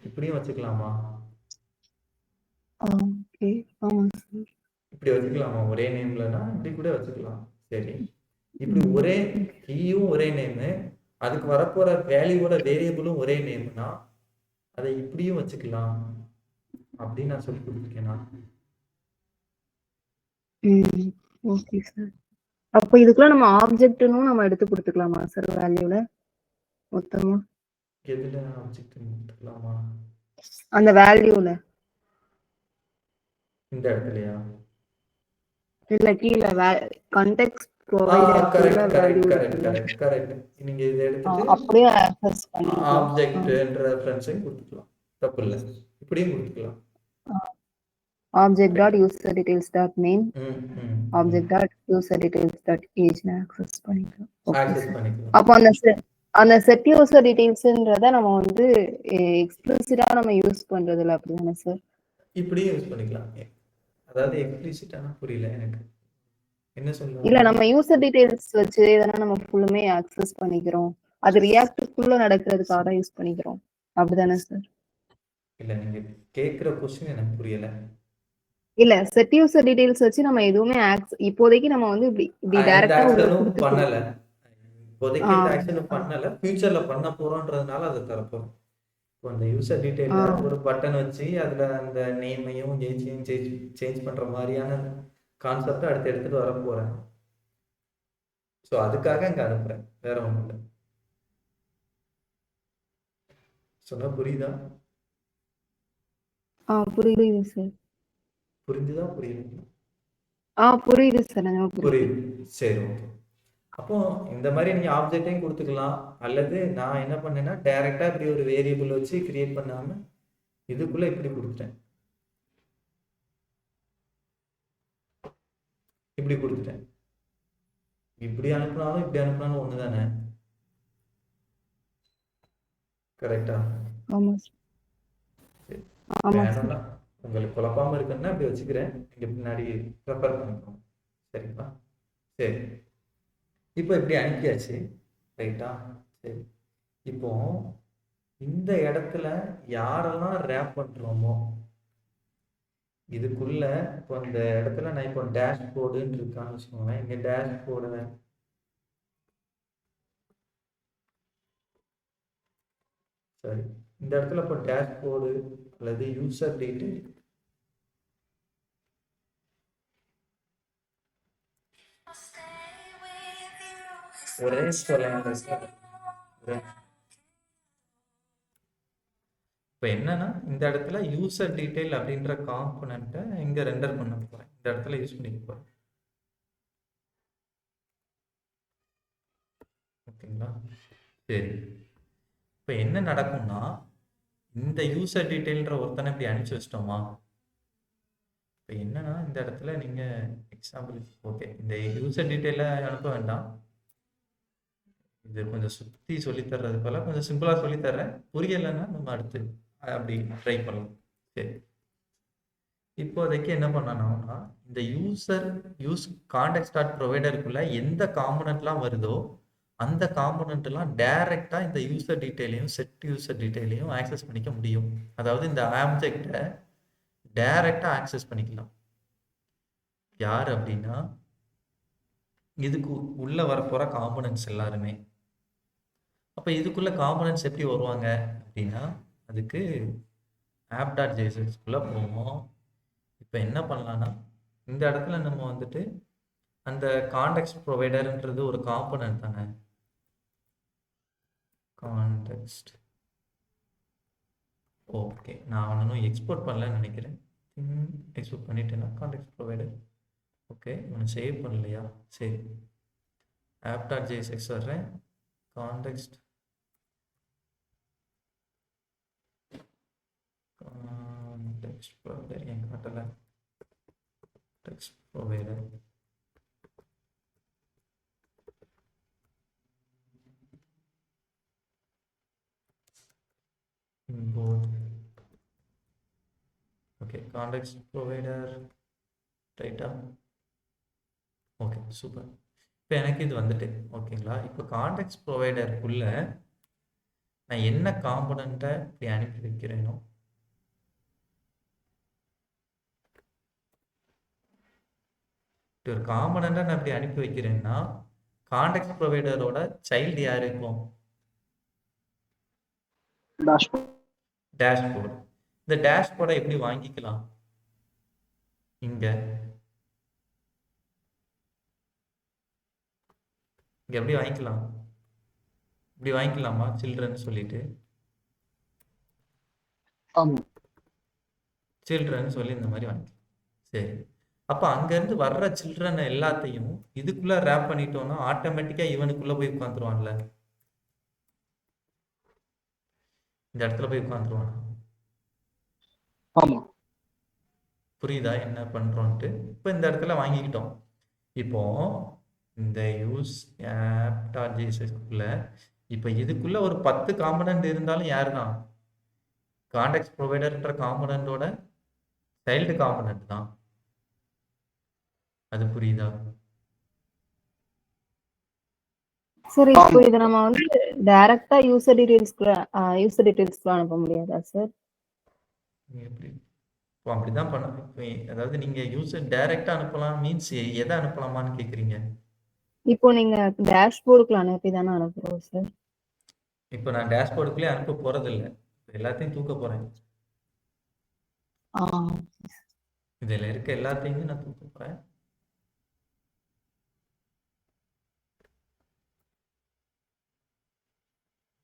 இப்படியும் வச்சுக்கலாமா? ஓகே, ஆமா சார். இப்படி வச்சுக்கலாமா? ஒரே நேம்லனா இப்படி கூட வச்சுக்கலாம். சரி, இப்படி ஒரே கீயும் ஒரே நேமு, அதுக்கு வரப்போற வேல்யூவோட வேரியபிளும் ஒரே நேம்னா அதை இப்படியும் வச்சுக்கலாம் அப்படின்னு நான் சொல்லி கொடுத்துருக்கேனா? Okay sir. அப்போ இதுக்குள்ள நம்ம ஆப்ஜெக்ட்னும் நம்ம எடுத்து கொடுத்துக்கலாமா சார் வேல்யூல மொத்தமா? எதுல ஆப்ஜெக்ட் கொடுத்துக்கலாமா? அந்த வேல்யூல இந்த இடத்துலயா? இல்ல கீழ கான்டெக்ஸ்ட் கரெக்ட். நீங்க இதை எடுத்துட்டு அப்படியே ஆக்சஸ் பண்ணிக்கலாம். ஆப்ஜெக்ட் என்ற ரெஃபரன்ஸையும் கொடுத்துக்கலாம், தப்பு இல்லை. இப்படியும் கொடுத்துக்கலாம். object.userdetails.name object.userdetails.age ன்னு ஆக்சஸ் பண்ணிக்கலாம். அப்போ அந்த செட் யூசர் டீடைல்ஸ்ன்றத நம்ம வந்து எக்ஸ்பிளிசிட்டா நம்ம யூஸ் பண்றது இல்ல, அப்படிதானே சார்? இப்படியும் யூஸ் பண்ணிக்கலாம். அதாவது எக்ஸ்பிளிசிட்டானா புரியல எனக்கு என்ன சொல்ல. இல்ல, நம்ம யூசர் டீடைல்ஸ் வச்சு இதெல்லாம் நம்ம ஃபுல்லுமே ஆக்சஸ் பண்ணிக்கிறோம், அது ரியாக்ட்க்குள்ள நடக்கிறதுக்காக தான் யூஸ் பண்ணிக்கிறோம், அப்படிதானே சார்? இல்ல, நீங்க கேக்குற क्वेश्चन எனக்கு புரியல. இல்ல, செட் யூசர் டீடைல்ஸ் வச்சு நம்ம எதுவுமே இப்போதைக்கு நம்ம வந்து இப்படி டைரக்டா பண்ணல. இப்போதைக்கு இந்த ஆக்சன் பண்ணல, ஃபியூச்சர்ல பண்ண போறோம்ன்றதுனால அதை தரப்போறோம். இப்போ அந்த யூசர் டீடைல்ல ஒரு பட்டன் வச்சு அதுல அந்த நேமையும் சேஞ்ச் பண்ற மாதிரியான கான்செப்ட் அடுத்து எடுத்துட்டு வர போறேன். ஸோ அதுக்காக இங்க அனுப்புறேன், வேற ஒன்றும் இல்லை. சொன்னா புரியுதா? புரியுது சார். புரிஞ்சுதா புரியுது? புரியுது சார். புரியுது. சரி, ஓகே. அப்போ இந்த மாதிரி நீங்க ஆப்ஜெக்டையும் கொடுத்துக்கலாம், அல்லது நான் என்ன பண்ணேன்னா டைரக்டா இப்படி ஒரு வேரியபிள் வச்சு கிரியேட் பண்ணாம இதுக்குள்ள இப்படி கொடுத்துட்டேன், இப்படி கொடுத்துட்டேன். இப்படி அனுப்பினாலும் இப்படி அனுப்பினாலும் ஒண்ணுதானே, கரெக்டா? உங்களுக்கு குழப்பாம இருக்குன்னா இப்படி வச்சுக்கிறேன், நீங்க பின்னாடி ப்ரிப்பேர் பண்ணிக்கோங்க. சரிங்களா? சரி, இப்போ இப்படி அனுப்பியாச்சு, ரைட்டா? சரி, இப்போ இந்த இடத்துல யாரெல்லாம் ரேப் பண்றோமோ இதுக்குள்ள, இப்போ இந்த இடத்துல நான் இப்போ டேஷ்போர்டுன்னு இருக்கான்னு வச்சுக்கோங்களேன். இங்க டேஷ்போர்டு, சரி, இந்த இடத்துல இப்போ டேஷ்போர்டு அல்லது யூசர் டீடைல், ஒரே இப்போ என்னன்னா இந்த இடத்துல யூசர் டீடைல் அப்படின்ற காம்பனண்ட்டை இங்க ரெண்டர் பண்ண போறேன், இந்த இடத்துல யூஸ் பண்ணிக்க போறேன். ஓகேங்களா? சரி, இப்போ என்ன நடக்கும்னா இந்த யூசர் டீடைல்ன்ற ஒருத்தனை இப்படி அனுப்பிச்சு வச்சிட்டோமா. இப்போ என்னன்னா இந்த இடத்துல நீங்க எக்ஸாம்பிள், ஓகே, இந்த யூசர் டீடைல அனுப்ப வேண்டாம், இது கொஞ்சம் சுத்தி சொல்லித்தர்றது போல கொஞ்சம் சிம்பிளா சொல்லித்தர்றேன். புரியலைன்னா நம்ம அடுத்து அப்படி ட்ரை பண்ணலாம். சரி, இப்போதைக்கு என்ன பண்ணணும்னா இந்த யூஸ் கான்டெக்ஸ்ட் டாட் ப்ரொவைடருக்குள்ள எந்த காம்பனண்ட்லாம் வருதோ அந்த காம்பனண்ட்லாம் டைரக்டா இந்த யூசர் டீடைலையும் செட் யூசர் டீடைலையும் ஆக்சஸ் பண்ணிக்க முடியும். அதாவது இந்த ஆப்ஜெக்டை டைரக்டா ஆக்சஸ் பண்ணிக்கலாம். யார் அப்படின்னா இதுக்கு உள்ள வரப்போற காம்பனன்ட்ஸ் எல்லாருமே. அப்ப இதுக்குள்ள காம்பனன்ட்ஸ் எப்படி வருவாங்க அப்படின்னா அதுக்கு app.jsxக்குள்ள போவோம். இப்போ என்ன பண்ணலாம்னா இந்த இடத்துல நம்ம வந்துட்டு அந்த கான்டெக்ஸ்ட் ப்ரொவைடர்ன்றது ஒரு காம்பனன்ட் தானே. கான்டெக்ஸ்ட் ஓகே, நான் ஒன்றும் எக்ஸ்போர்ட் பண்ணலன்னு நினைக்கிறேன். எக்ஸ்போர்ட் பண்ணிட்டேன்னா கான்டெக்ஸ்ட் ப்ரொவைடர். ஓகே, ஒன்று சேவ் பண்ணலையா? சரி, app.jsx வர்றேன். கான்டெக்ஸ்ட் ப்ரொவைடர் என் காட்டல. Text provider import. Okay, context provider ரைட்டா? Okay, super. இப்போ எனக்கு இது வந்துட்டு ஓகேங்களா. இப்போ கான்டெக்ஸ்ட் ப்ரொவைடருக்குள்ள நான் என்ன காம்பனண்ட்டை இப்படி அனுப்பி வைக்கிறேனோ ஒரு காம்பனண்ட்டை நான் இப்படி அனுப்பி வைக்கிறேன்னா கான்டெக்ஸ்ட் ப்ரொவைடரோட சைல்டு யார் இருக்கும்? டேஷ்போர்டு. இந்த டேஷ்போர்டை எப்படி வாங்கிக்கலாம்? இங்க எப்படி வாங்கிக்கலாம்? இப்படி வாங்கிக்கலாமா? சில்ட்ரன் சொல்லிட்டு சில்ட்ரன் சொல்லி இந்த மாதிரி வாங்கிக்கலாம். சரி, அப்போ அங்கேருந்து வர்ற சில்ட்ரன் எல்லாத்தையும் இதுக்குள்ள ரேப் பண்ணிட்டோம்னா ஆட்டோமேட்டிக்காக இவனுக்குள்ள போய் உட்காந்துருவான்ல. இந்த இடத்துல போய் உட்காந்துருவான். ஆமா, புரியுதா என்ன பண்றோன்ட்டு? இப்போ இந்த இடத்துல வாங்கிக்கிட்டோம். இப்போ இந்த யூஸ் app.jsxக்குள்ள இப்போ இதுக்குள்ள ஒரு 10 காம்பனண்ட் இருந்தாலும் யாரு தான்? கான்டெக்ஸ்ட் ப்ரொவைடர்ன்ற காம்பனண்டோட சைல்டு காம்பனண்ட் தான். அது புரியுதா? சார் இப்போ இதை நம்ம வந்து டைரக்டா யூசர் டீடைல்ஸ்க்குள்ள அனுப்ப முடியாதா சார்? எப்படி? இப்போ அப்படிதான் பண்ண. அதாவது நீங்க யூசர் டைரக்டா அனுப்பலாம் மீன்ஸ் எதை அனுப்பலாமான்னு கேக்குறீங்க? இப்போ நீங்க டேஷ்போர்டுக்குள்ள அனுப்பி தானே அனுப்புறோம் சார். இப்போ நான் டேஷ்போர்டுக்குள்ளே அனுப்ப போறது இல்லை, எல்லாத்தையும் தூக்க போறேன். இதுல இருக்க எல்லாத்தையுமே நான் தூக்க போறேன்.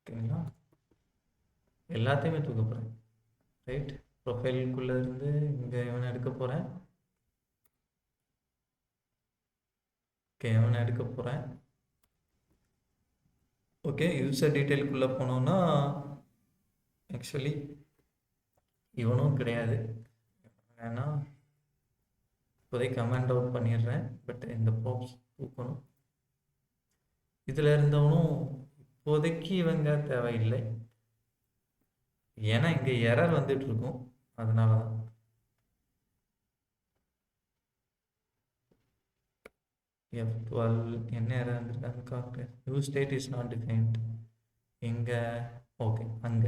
ஓகேங்களா? எல்லாத்தையுமே தூக்க போறேன். ரைட், ப்ரொஃபைலுக்குள்ள இருந்து இங்க இவனை எடுக்க போறேன். ஓகே, இவனை எடுக்க போறேன். ஓகே, யூசர் டீட்டெயிலுக்குள்ள போனோம்னா ஆக்சுவலி இவனும் கிடையாது. ஏன்னா இப்போதைக்கு கமெண்ட் அவுட் பண்ணிடுறேன். பட் இந்த ப்ராப்ஸ் தூக்கணும். இதுல இருந்தவனும் இப்போதைக்கு இவங்க தேவையில்லை, ஏன்னா இங்க எரர் வந்துட்டு இருக்கும். அதனாலதான் F12 என்ன எரர் வந்திருக்காங்க? Use state is not defined. எங்க? ஓகே, அங்க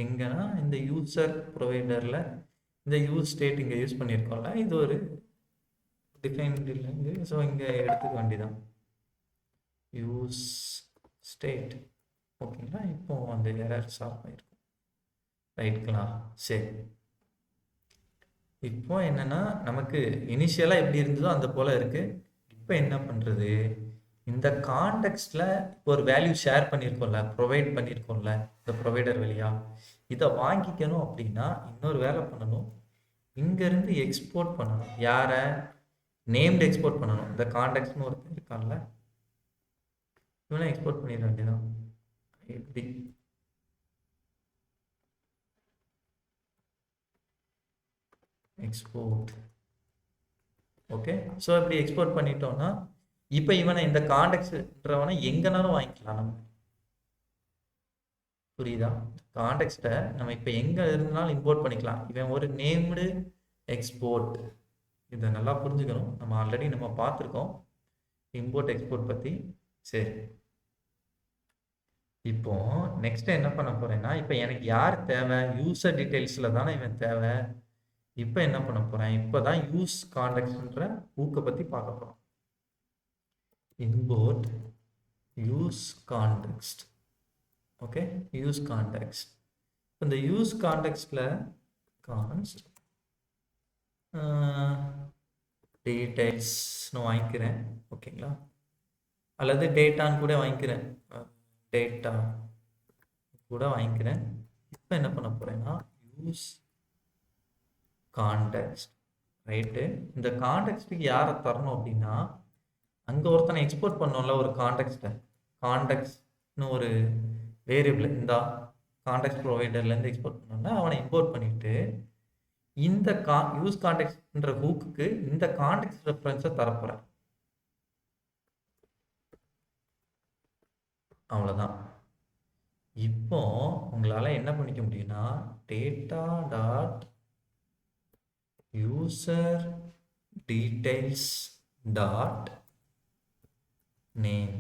எங்கன்னா இந்த யூசர் ப்ரொவைடர்ல இந்த யூஸ் ஸ்டேட் இங்க யூஸ் பண்ணியிருக்கோம்ல, இது ஒரு டிஃபைன்ட் இல்லைங்க. ஸோ இங்க எடுத்துக்க வேண்டியதான் யூஸ் ஸ்டேட். ஓகேங்களா? இப்போ அந்த எரர் சால்வ் ஆயிருக்கும். ரைட்டுங்களா? சரி, இப்போ என்னன்னா நமக்கு இனிஷியலா எப்படி இருந்ததோ அந்த போல இருக்கு. இப்போ என்ன பண்றது? இந்த கான்டெக்ஸ்ட்ல ஒரு வேல்யூ ஷேர் பண்ணியிருக்கோம்ல, ப்ரொவைட் பண்ணியிருக்கோம்ல இந்த ப்ரொவைடர் வழியா, இதை வாங்கிக்கணும் அப்படின்னா இன்னொரு வேலை பண்ணணும். இங்க இருந்து எக்ஸ்போர்ட் பண்ணணும். யார? நேம்டு எக்ஸ்போர்ட் பண்ணணும். இந்த கான்டெக்ட்னு ஒருத்தர் இருக்கான்ல, இவனை எக்ஸ்போர்ட் பண்ணிட வேண்டியதான். எப்படி? எக்ஸ்போர்ட். ஓகே, ஸோ இப்படி எக்ஸ்போர்ட் பண்ணிட்டோம்னா இப்போ இவனை இந்த கான்டெக்ட்ன்றவனை எங்கனாலும் வாங்கிக்கலாம் நம்ம. புரியுதா? கான்டெக்ஸ்ட்டை நம்ம இப்போ எங்க இருந்தாலும் இம்போர்ட் பண்ணிக்கலாம். இவன் ஒரு நேம்டு எக்ஸ்போர்ட். இதை நல்லா புரிஞ்சுக்கணும். நம்ம ஆல்ரெடி நம்ம பார்த்துருக்கோம் இம்போர்ட் எக்ஸ்போர்ட் பற்றி. சரி, இப்போ நெக்ஸ்ட் என்ன பண்ண போறேன்னா இப்போ எனக்கு யார் தேவை? யூசர் டீட்டெயில்ஸில் தானே இவன் தேவை. இப்போ என்ன பண்ண போறேன், இப்போதான் யூஸ் கான்டெக்ட்ன்ற ஹூக்கை பத்தி பார்க்க போறோம். Import use context. Okay, use context. இந்த யூஸ் கான்டெக்ஸ்ட்ல கான்ஸ்ட் டீடைல்ஸ்னு வாங்கிக்கிறேன். ஓகேங்களா, அல்லது டேட்டான்னு கூட வாங்கிக்கிறேன், டேட்டா கூட வாங்கிக்கிறேன். இப்போ என்ன பண்ண போறேன்னா யூஸ் கான்டெக்ஸ்ட். ரைட்டு, இந்த கான்டெக்ஸ்ட்டுக்கு யாரை தரணும் அப்படின்னா, அங்கே ஒருத்தனை எக்ஸ்போர்ட் பண்ணோம்ல ஒரு கான்டெக்ஸ்ட்டை, கான்டெக்ட்னு ஒரு வேரியபிள் இந்த கான்டெக்ஸ்ட் ப்ரொவைடர்லேருந்து எக்ஸ்போர்ட் பண்ணோம்னா அவனை இம்போர்ட் பண்ணிட்டு இந்த யூஸ் கான்டெக்ஸ்ட்ன்ற ஹூக்குக்கு இந்த கான்டெக்ஸ்ட் ரெஃபரன்ஸை தரப்போகிறேன். அவ்வளோதான். இப்போ உங்களால் என்ன பண்ணிக்க முடியும்னா data dot user details dot name.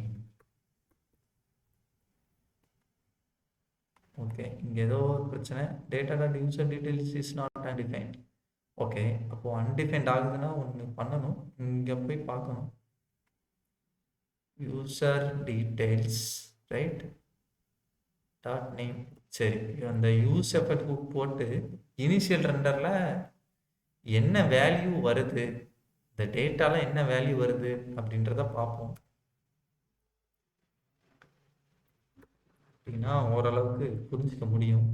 Okay, இங்கே ஏதோ ஒரு பிரச்சனை, data dot user details is not undefined. Okay, அப்போது அன்டிஃபைன்ட் ஆகுதுன்னா ஒன்று பண்ணணும், இங்கே போய் பார்க்கணும். User details right dot name. சரி, அந்த யூஸ் எஃபெக்ட் போட்டு இனிஷியல் ரெண்டரில் என்ன வேல்யூ வருது, இந்த டேட்டாவில் என்ன வேல்யூ வருது அப்படின்றத பார்ப்போம். அப்படின்னா ஓரளவுக்கு புரிஞ்சுக்க முடியும்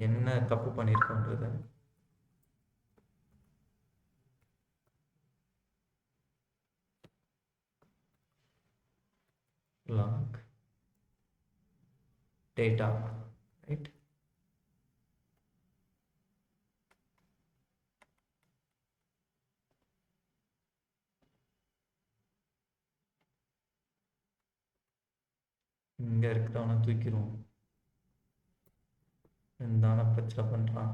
என்ன தப்பு பண்ணியிருக்கோன்றத. Long data write. இங்க இருக்கிறவனை தூக்கிடுவோம், இருந்தான பிரச்சனை பண்றான்.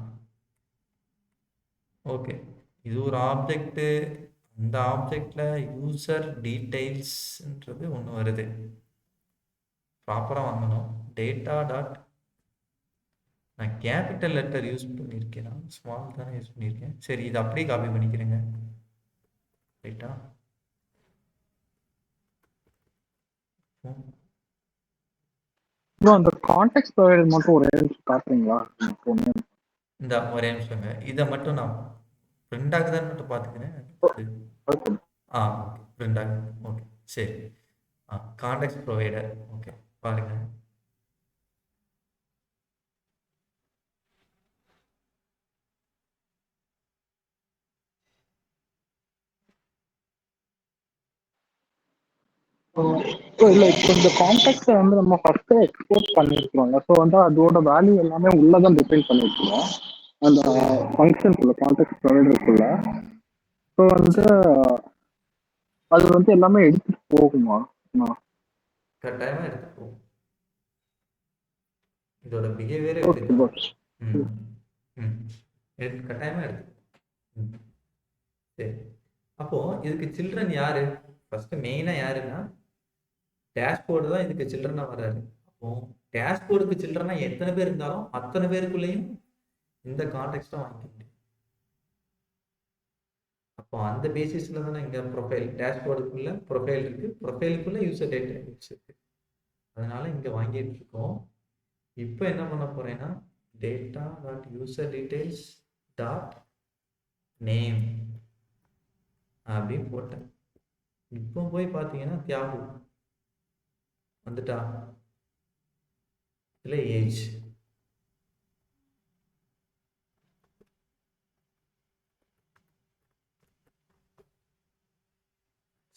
ஓகே, இது ஒரு ஆப்ஜெக்ட், அந்த ஆப்ஜெக்ட்ல யூசர் டீடைல்ஸ்ன்றது ஒன்று வருது, ப்ராப்பராக வாங்கணும். டேட்டா டாட், நான் கேபிட்டல் லெட்டர் யூஸ் பண்ணியிருக்கேன், ஸ்மால் தானே யூஸ் பண்ணியிருக்கேன். சரி, இது அப்படியே காப்பி பண்ணிக்கிறேங்க. ரைட்டா, அந்த கான்டெக்ஸ்ட் ப்ரொவைடர் மட்டும் ஒரே நிமிஷம் காட்டுறீங்களா? இந்த ஒரே நிமிஷங்க, இதை மட்டும் நான் பிரிண்ட் ஆகுதான்னு மட்டும் பார்த்துக்கிறேன். ஓகே, பிரிண்ட் ஆகுது. ஓகே சரி, கான்டெக்ஸ்ட் ப்ரொவைடர். ஓகே பாருங்க, இல்ல இப்போ இந்த கான்டெக்ட் வந்து நம்ம ஃபர்ஸ்ட் எக்ஸ்போர்ட் பண்ணிருக்கோம்ல, ஸோ வந்து அதோட வேல்யூ எல்லாமே உள்ளதான் டிஃபைன் பண்ணிருக்கோம் அந்த ஃபங்க்ஷனுக்குள்ள, கான்டெக்ட் ப்ரொவைடருக்குள்ள. ஸோ வந்து அது வந்து எல்லாமே எடுத்துட்டு போகுமா? கட்டாயமா எடுத்துட்டு போகும், இதோட பிஹேவியர் எடுத்துக்கலாம். கட்டாயமா எடுத்துக்கும். சரி, அப்போ இதுக்கு சில்ட்ரன் யாரு? ஃபர்ஸ்ட் மெயினா யாருன்னா டேஷ்போர்டு தான் இதுக்கு சில்ட்ரனா வராரு. அப்போ டேஷ்போர்டுக்கு சில்ட்ரனா எத்தனை பேர் இருந்தாலும் அத்தனை பேருக்குள்ளேயும் இந்த கான்டெக்ஸ்டா வாங்கிக்க முடியும். அப்போ அந்த பேசிஸ்ல தானே இங்க ப்ரொஃபைல், டேஷ்போர்டுக்குள்ள ப்ரொஃபைல் இருக்கு, ப்ரொஃபைலுக்குள்ள யூசர் டேட்டா இருக்கு, அதனால இங்க வாங்கிட்டு இருக்கோம். இப்போ என்ன பண்ண போறேன்னா data dot user details dot name அப்படின்னு போட்டேன். இப்போ போய் பார்த்தீங்கன்னா தியாகு வந்துட்டா, இல்லை ஏஜ்.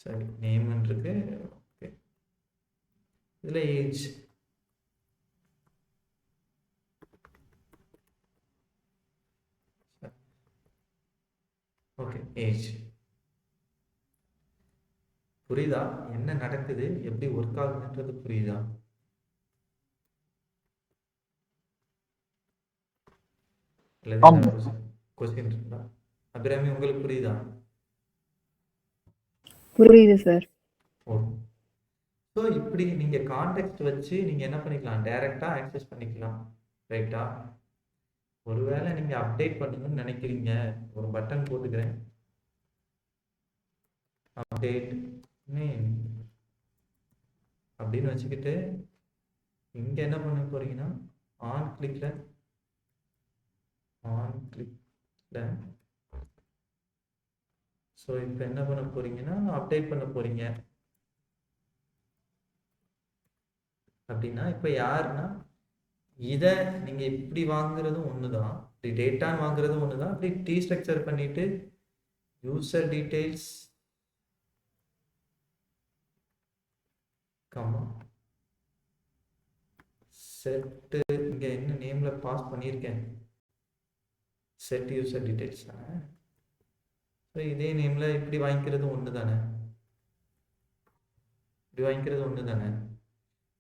சரி, நேம் இருக்கு. ஓகே, இதில் ஏஜ். Okay, age. புரியுதா என்ன நடக்குது, எப்படி ஒர்க் ஆகுதுன்றது புரியுதா? கொஸ்டின் இருக்கா அபிராமி, உங்களுக்கு புரியுதா? புரியுது சார். ஸோ இப்படி நீங்க கான்டெக்ட் வச்சு நீங்க என்ன பண்ணிக்கலாம், டைரக்டா ஆக்சஸ் பண்ணிக்கலாம். ரைட்டா, ஒருவேளை நீங்க அப்டேட் பண்ணணும்னு நினைக்கிறீங்க, ஒரு பட்டன் போட்டுக்கிறேன். அப்டேட் நேம் அப்படின்னு வச்சுக்கிட்டு இங்க என்ன பண்ண போறீங்கன்னா ஆன் கிளிக்ல ஸோ இப்போ என்ன பண்ண போறீங்கன்னா அப்டேட் பண்ண போறீங்க. அப்படின்னா இப்போ யாருன்னா இதை நீங்க இப்படி வாங்குறதும் ஒண்ணுதான், இப்படி டேட்டான்னு வாங்குறதும் ஒண்ணுதான். அப்படி டி ஸ்ட்ரக்சர் பண்ணிட்டு யூசர் டீடைல்ஸ் கமா செட், இங்க என்ன நேம்ல பாஸ் பண்ணியிருக்கேன், செட் யூசர் டீடைல்ஸ் தானே. ஸோ இதே நேம்ல இப்படி வாங்கிக்கிறது ஒன்று தானே, இப்படி வாங்கிக்கிறது ஒன்று தானே.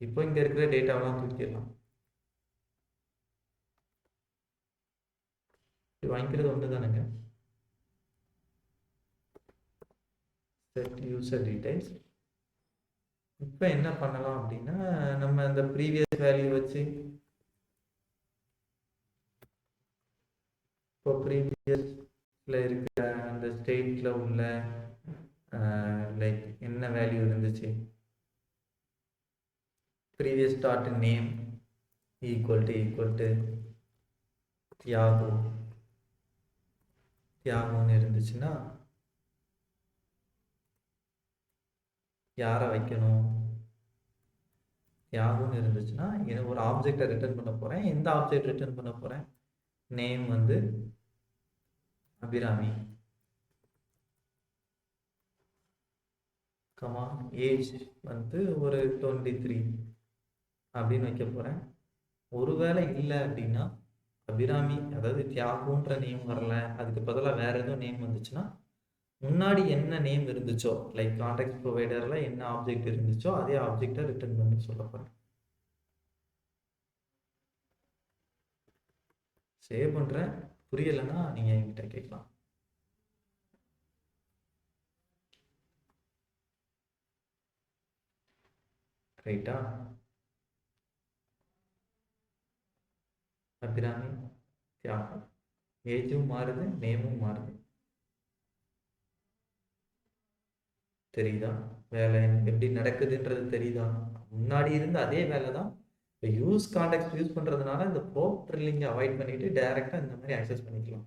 இப்போ இங்க இருக்கிற டேட்டாவெல்லாம் தூக்கிடலாம், இப்படி வாங்கிக்கிறது ஒன்று தானேங்க. Set user details. இப்போ என்ன பண்ணலாம் அப்படின்னா நம்ம அந்த ப்ரீவியஸ் வேல்யூ வச்சு இப்போ ப்ரீவியஸ்ல இருக்கிற அந்த ஸ்டேட்ல உள்ள லைக் என்ன வேல்யூ இருந்துச்சு, previous dot name equal to யாகுன்னு இருந்துச்சுன்னா யாரை வைக்கணும், யாகுன்னு இருந்துச்சுன்னா எனக்கு ஒரு ஆப்ஜெக்டை ரிட்டர்ன் பண்ண போறேன். எந்த ஆப்ஜெக்ட் ரிட்டர்ன் பண்ண போறேன், நேம் வந்து அபிராமி கமா ஏஜ் வந்து ஒரு 23 அப்படின்னு வைக்க போறேன். ஒருவேளை இல்லை அப்படின்னா அபிராமி அதாவது தியாகுன்ற நேம் வரல, அதுக்கு பதிலாக வேற எதுவும் நேம் வந்துச்சுன்னா முன்னாடி என்ன நேம் இருந்துச்சோ லைக் கான்டாக்ட் ப்ரொவைடர்ல என்ன ஆப்ஜெக்ட் இருந்துச்சோ அதே ஆப்ஜெக்டை ரிட்டர்ன் பண்ணி சொல்ல போறேன். சேவ் பண்றேன். புரியலைன்னா நீங்க என்கிட்ட கேட்கலாம். ரைட்டா, அபிராமி தியாகம், ஏஜும் மாறுது, நேமும் மாறுது. தெரியுதா வேலை எப்படி நடக்குதுன்றது தெரியுதா? முன்னாடி இருந்த அதே வேலை தான். இப்போ யூஸ் கான்டெக்ட் யூஸ் பண்றதுனால இந்த ப்ரோப் ட்ரில்லிங்கை அவாய்ட் பண்ணிட்டு டைரக்டா இந்த மாதிரி ஆக்சஸ் பண்ணிக்கலாம்.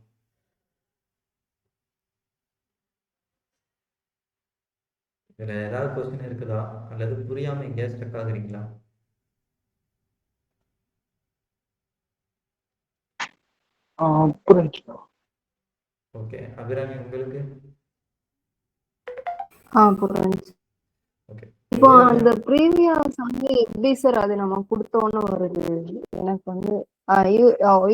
இதுல ஏதாவது கொஸ்டின் இருக்குதா அல்லது புரியாம எங்கேயா ஸ்டக் ஆகுறீங்களா? புரிஞ்சுக்கோ. ஓகே அபிராமி உங்களுக்கு புரிஞ்சு. ஓகே. இப்போ அந்த ப்ரீவியஸ் வந்து எப்படி சார் அது நம்ம கொடுத்தோன்னு வருது? எனக்கு வந்து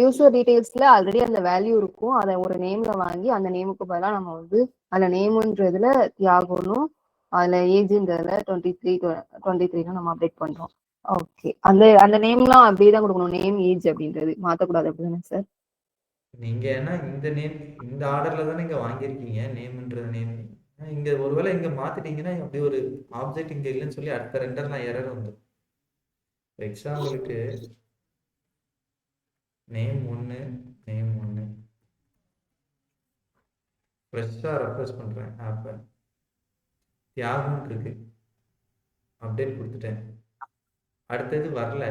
யூசர் டீடைல்ஸ்ல ஆல்ரெடி அந்த வேல்யூ இருக்கும், அதை ஒரு நேம்ல வாங்கி அந்த நேமுக்கு பதிலாக நம்ம வந்து அந்த நேமுன்றதுல தியாகணும், அதுல ஏஜ்ன்றதுல 23 நம்ம அப்டேட் பண்றோம். ஓகே, அந்த அந்த நேம்லாம் அப்படியே தான் கொடுக்கணும், நேம் ஏஜ் அப்படின்றது மாத்தக்கூடாது அப்படிதானே சார்? நீங்க ஏன்னா இந்த நேம் இந்த ஆர்டர்ல தானே இங்க வாங்கியிருக்கீங்க, நேம்ன்றது நேம். இங்க ஒருவேளை இங்க மாத்திட்டீங்கன்னா அப்படி ஒரு ஆப்ஜெக்ட் இங்க இல்லைன்னு சொல்லி அடுத்த ரெண்டர் நான் எரர் வந்துடும். எக்ஸாம்பிளுக்கு நேம் ஒன்று ஃப்ரெஷ்ஷாக ரெஃப்ரெஷ் பண்ணுறேன் ஆப்பை, தியாகம் இருக்கு, அப்டேட் கொடுத்துட்டேன், அடுத்தது வரல.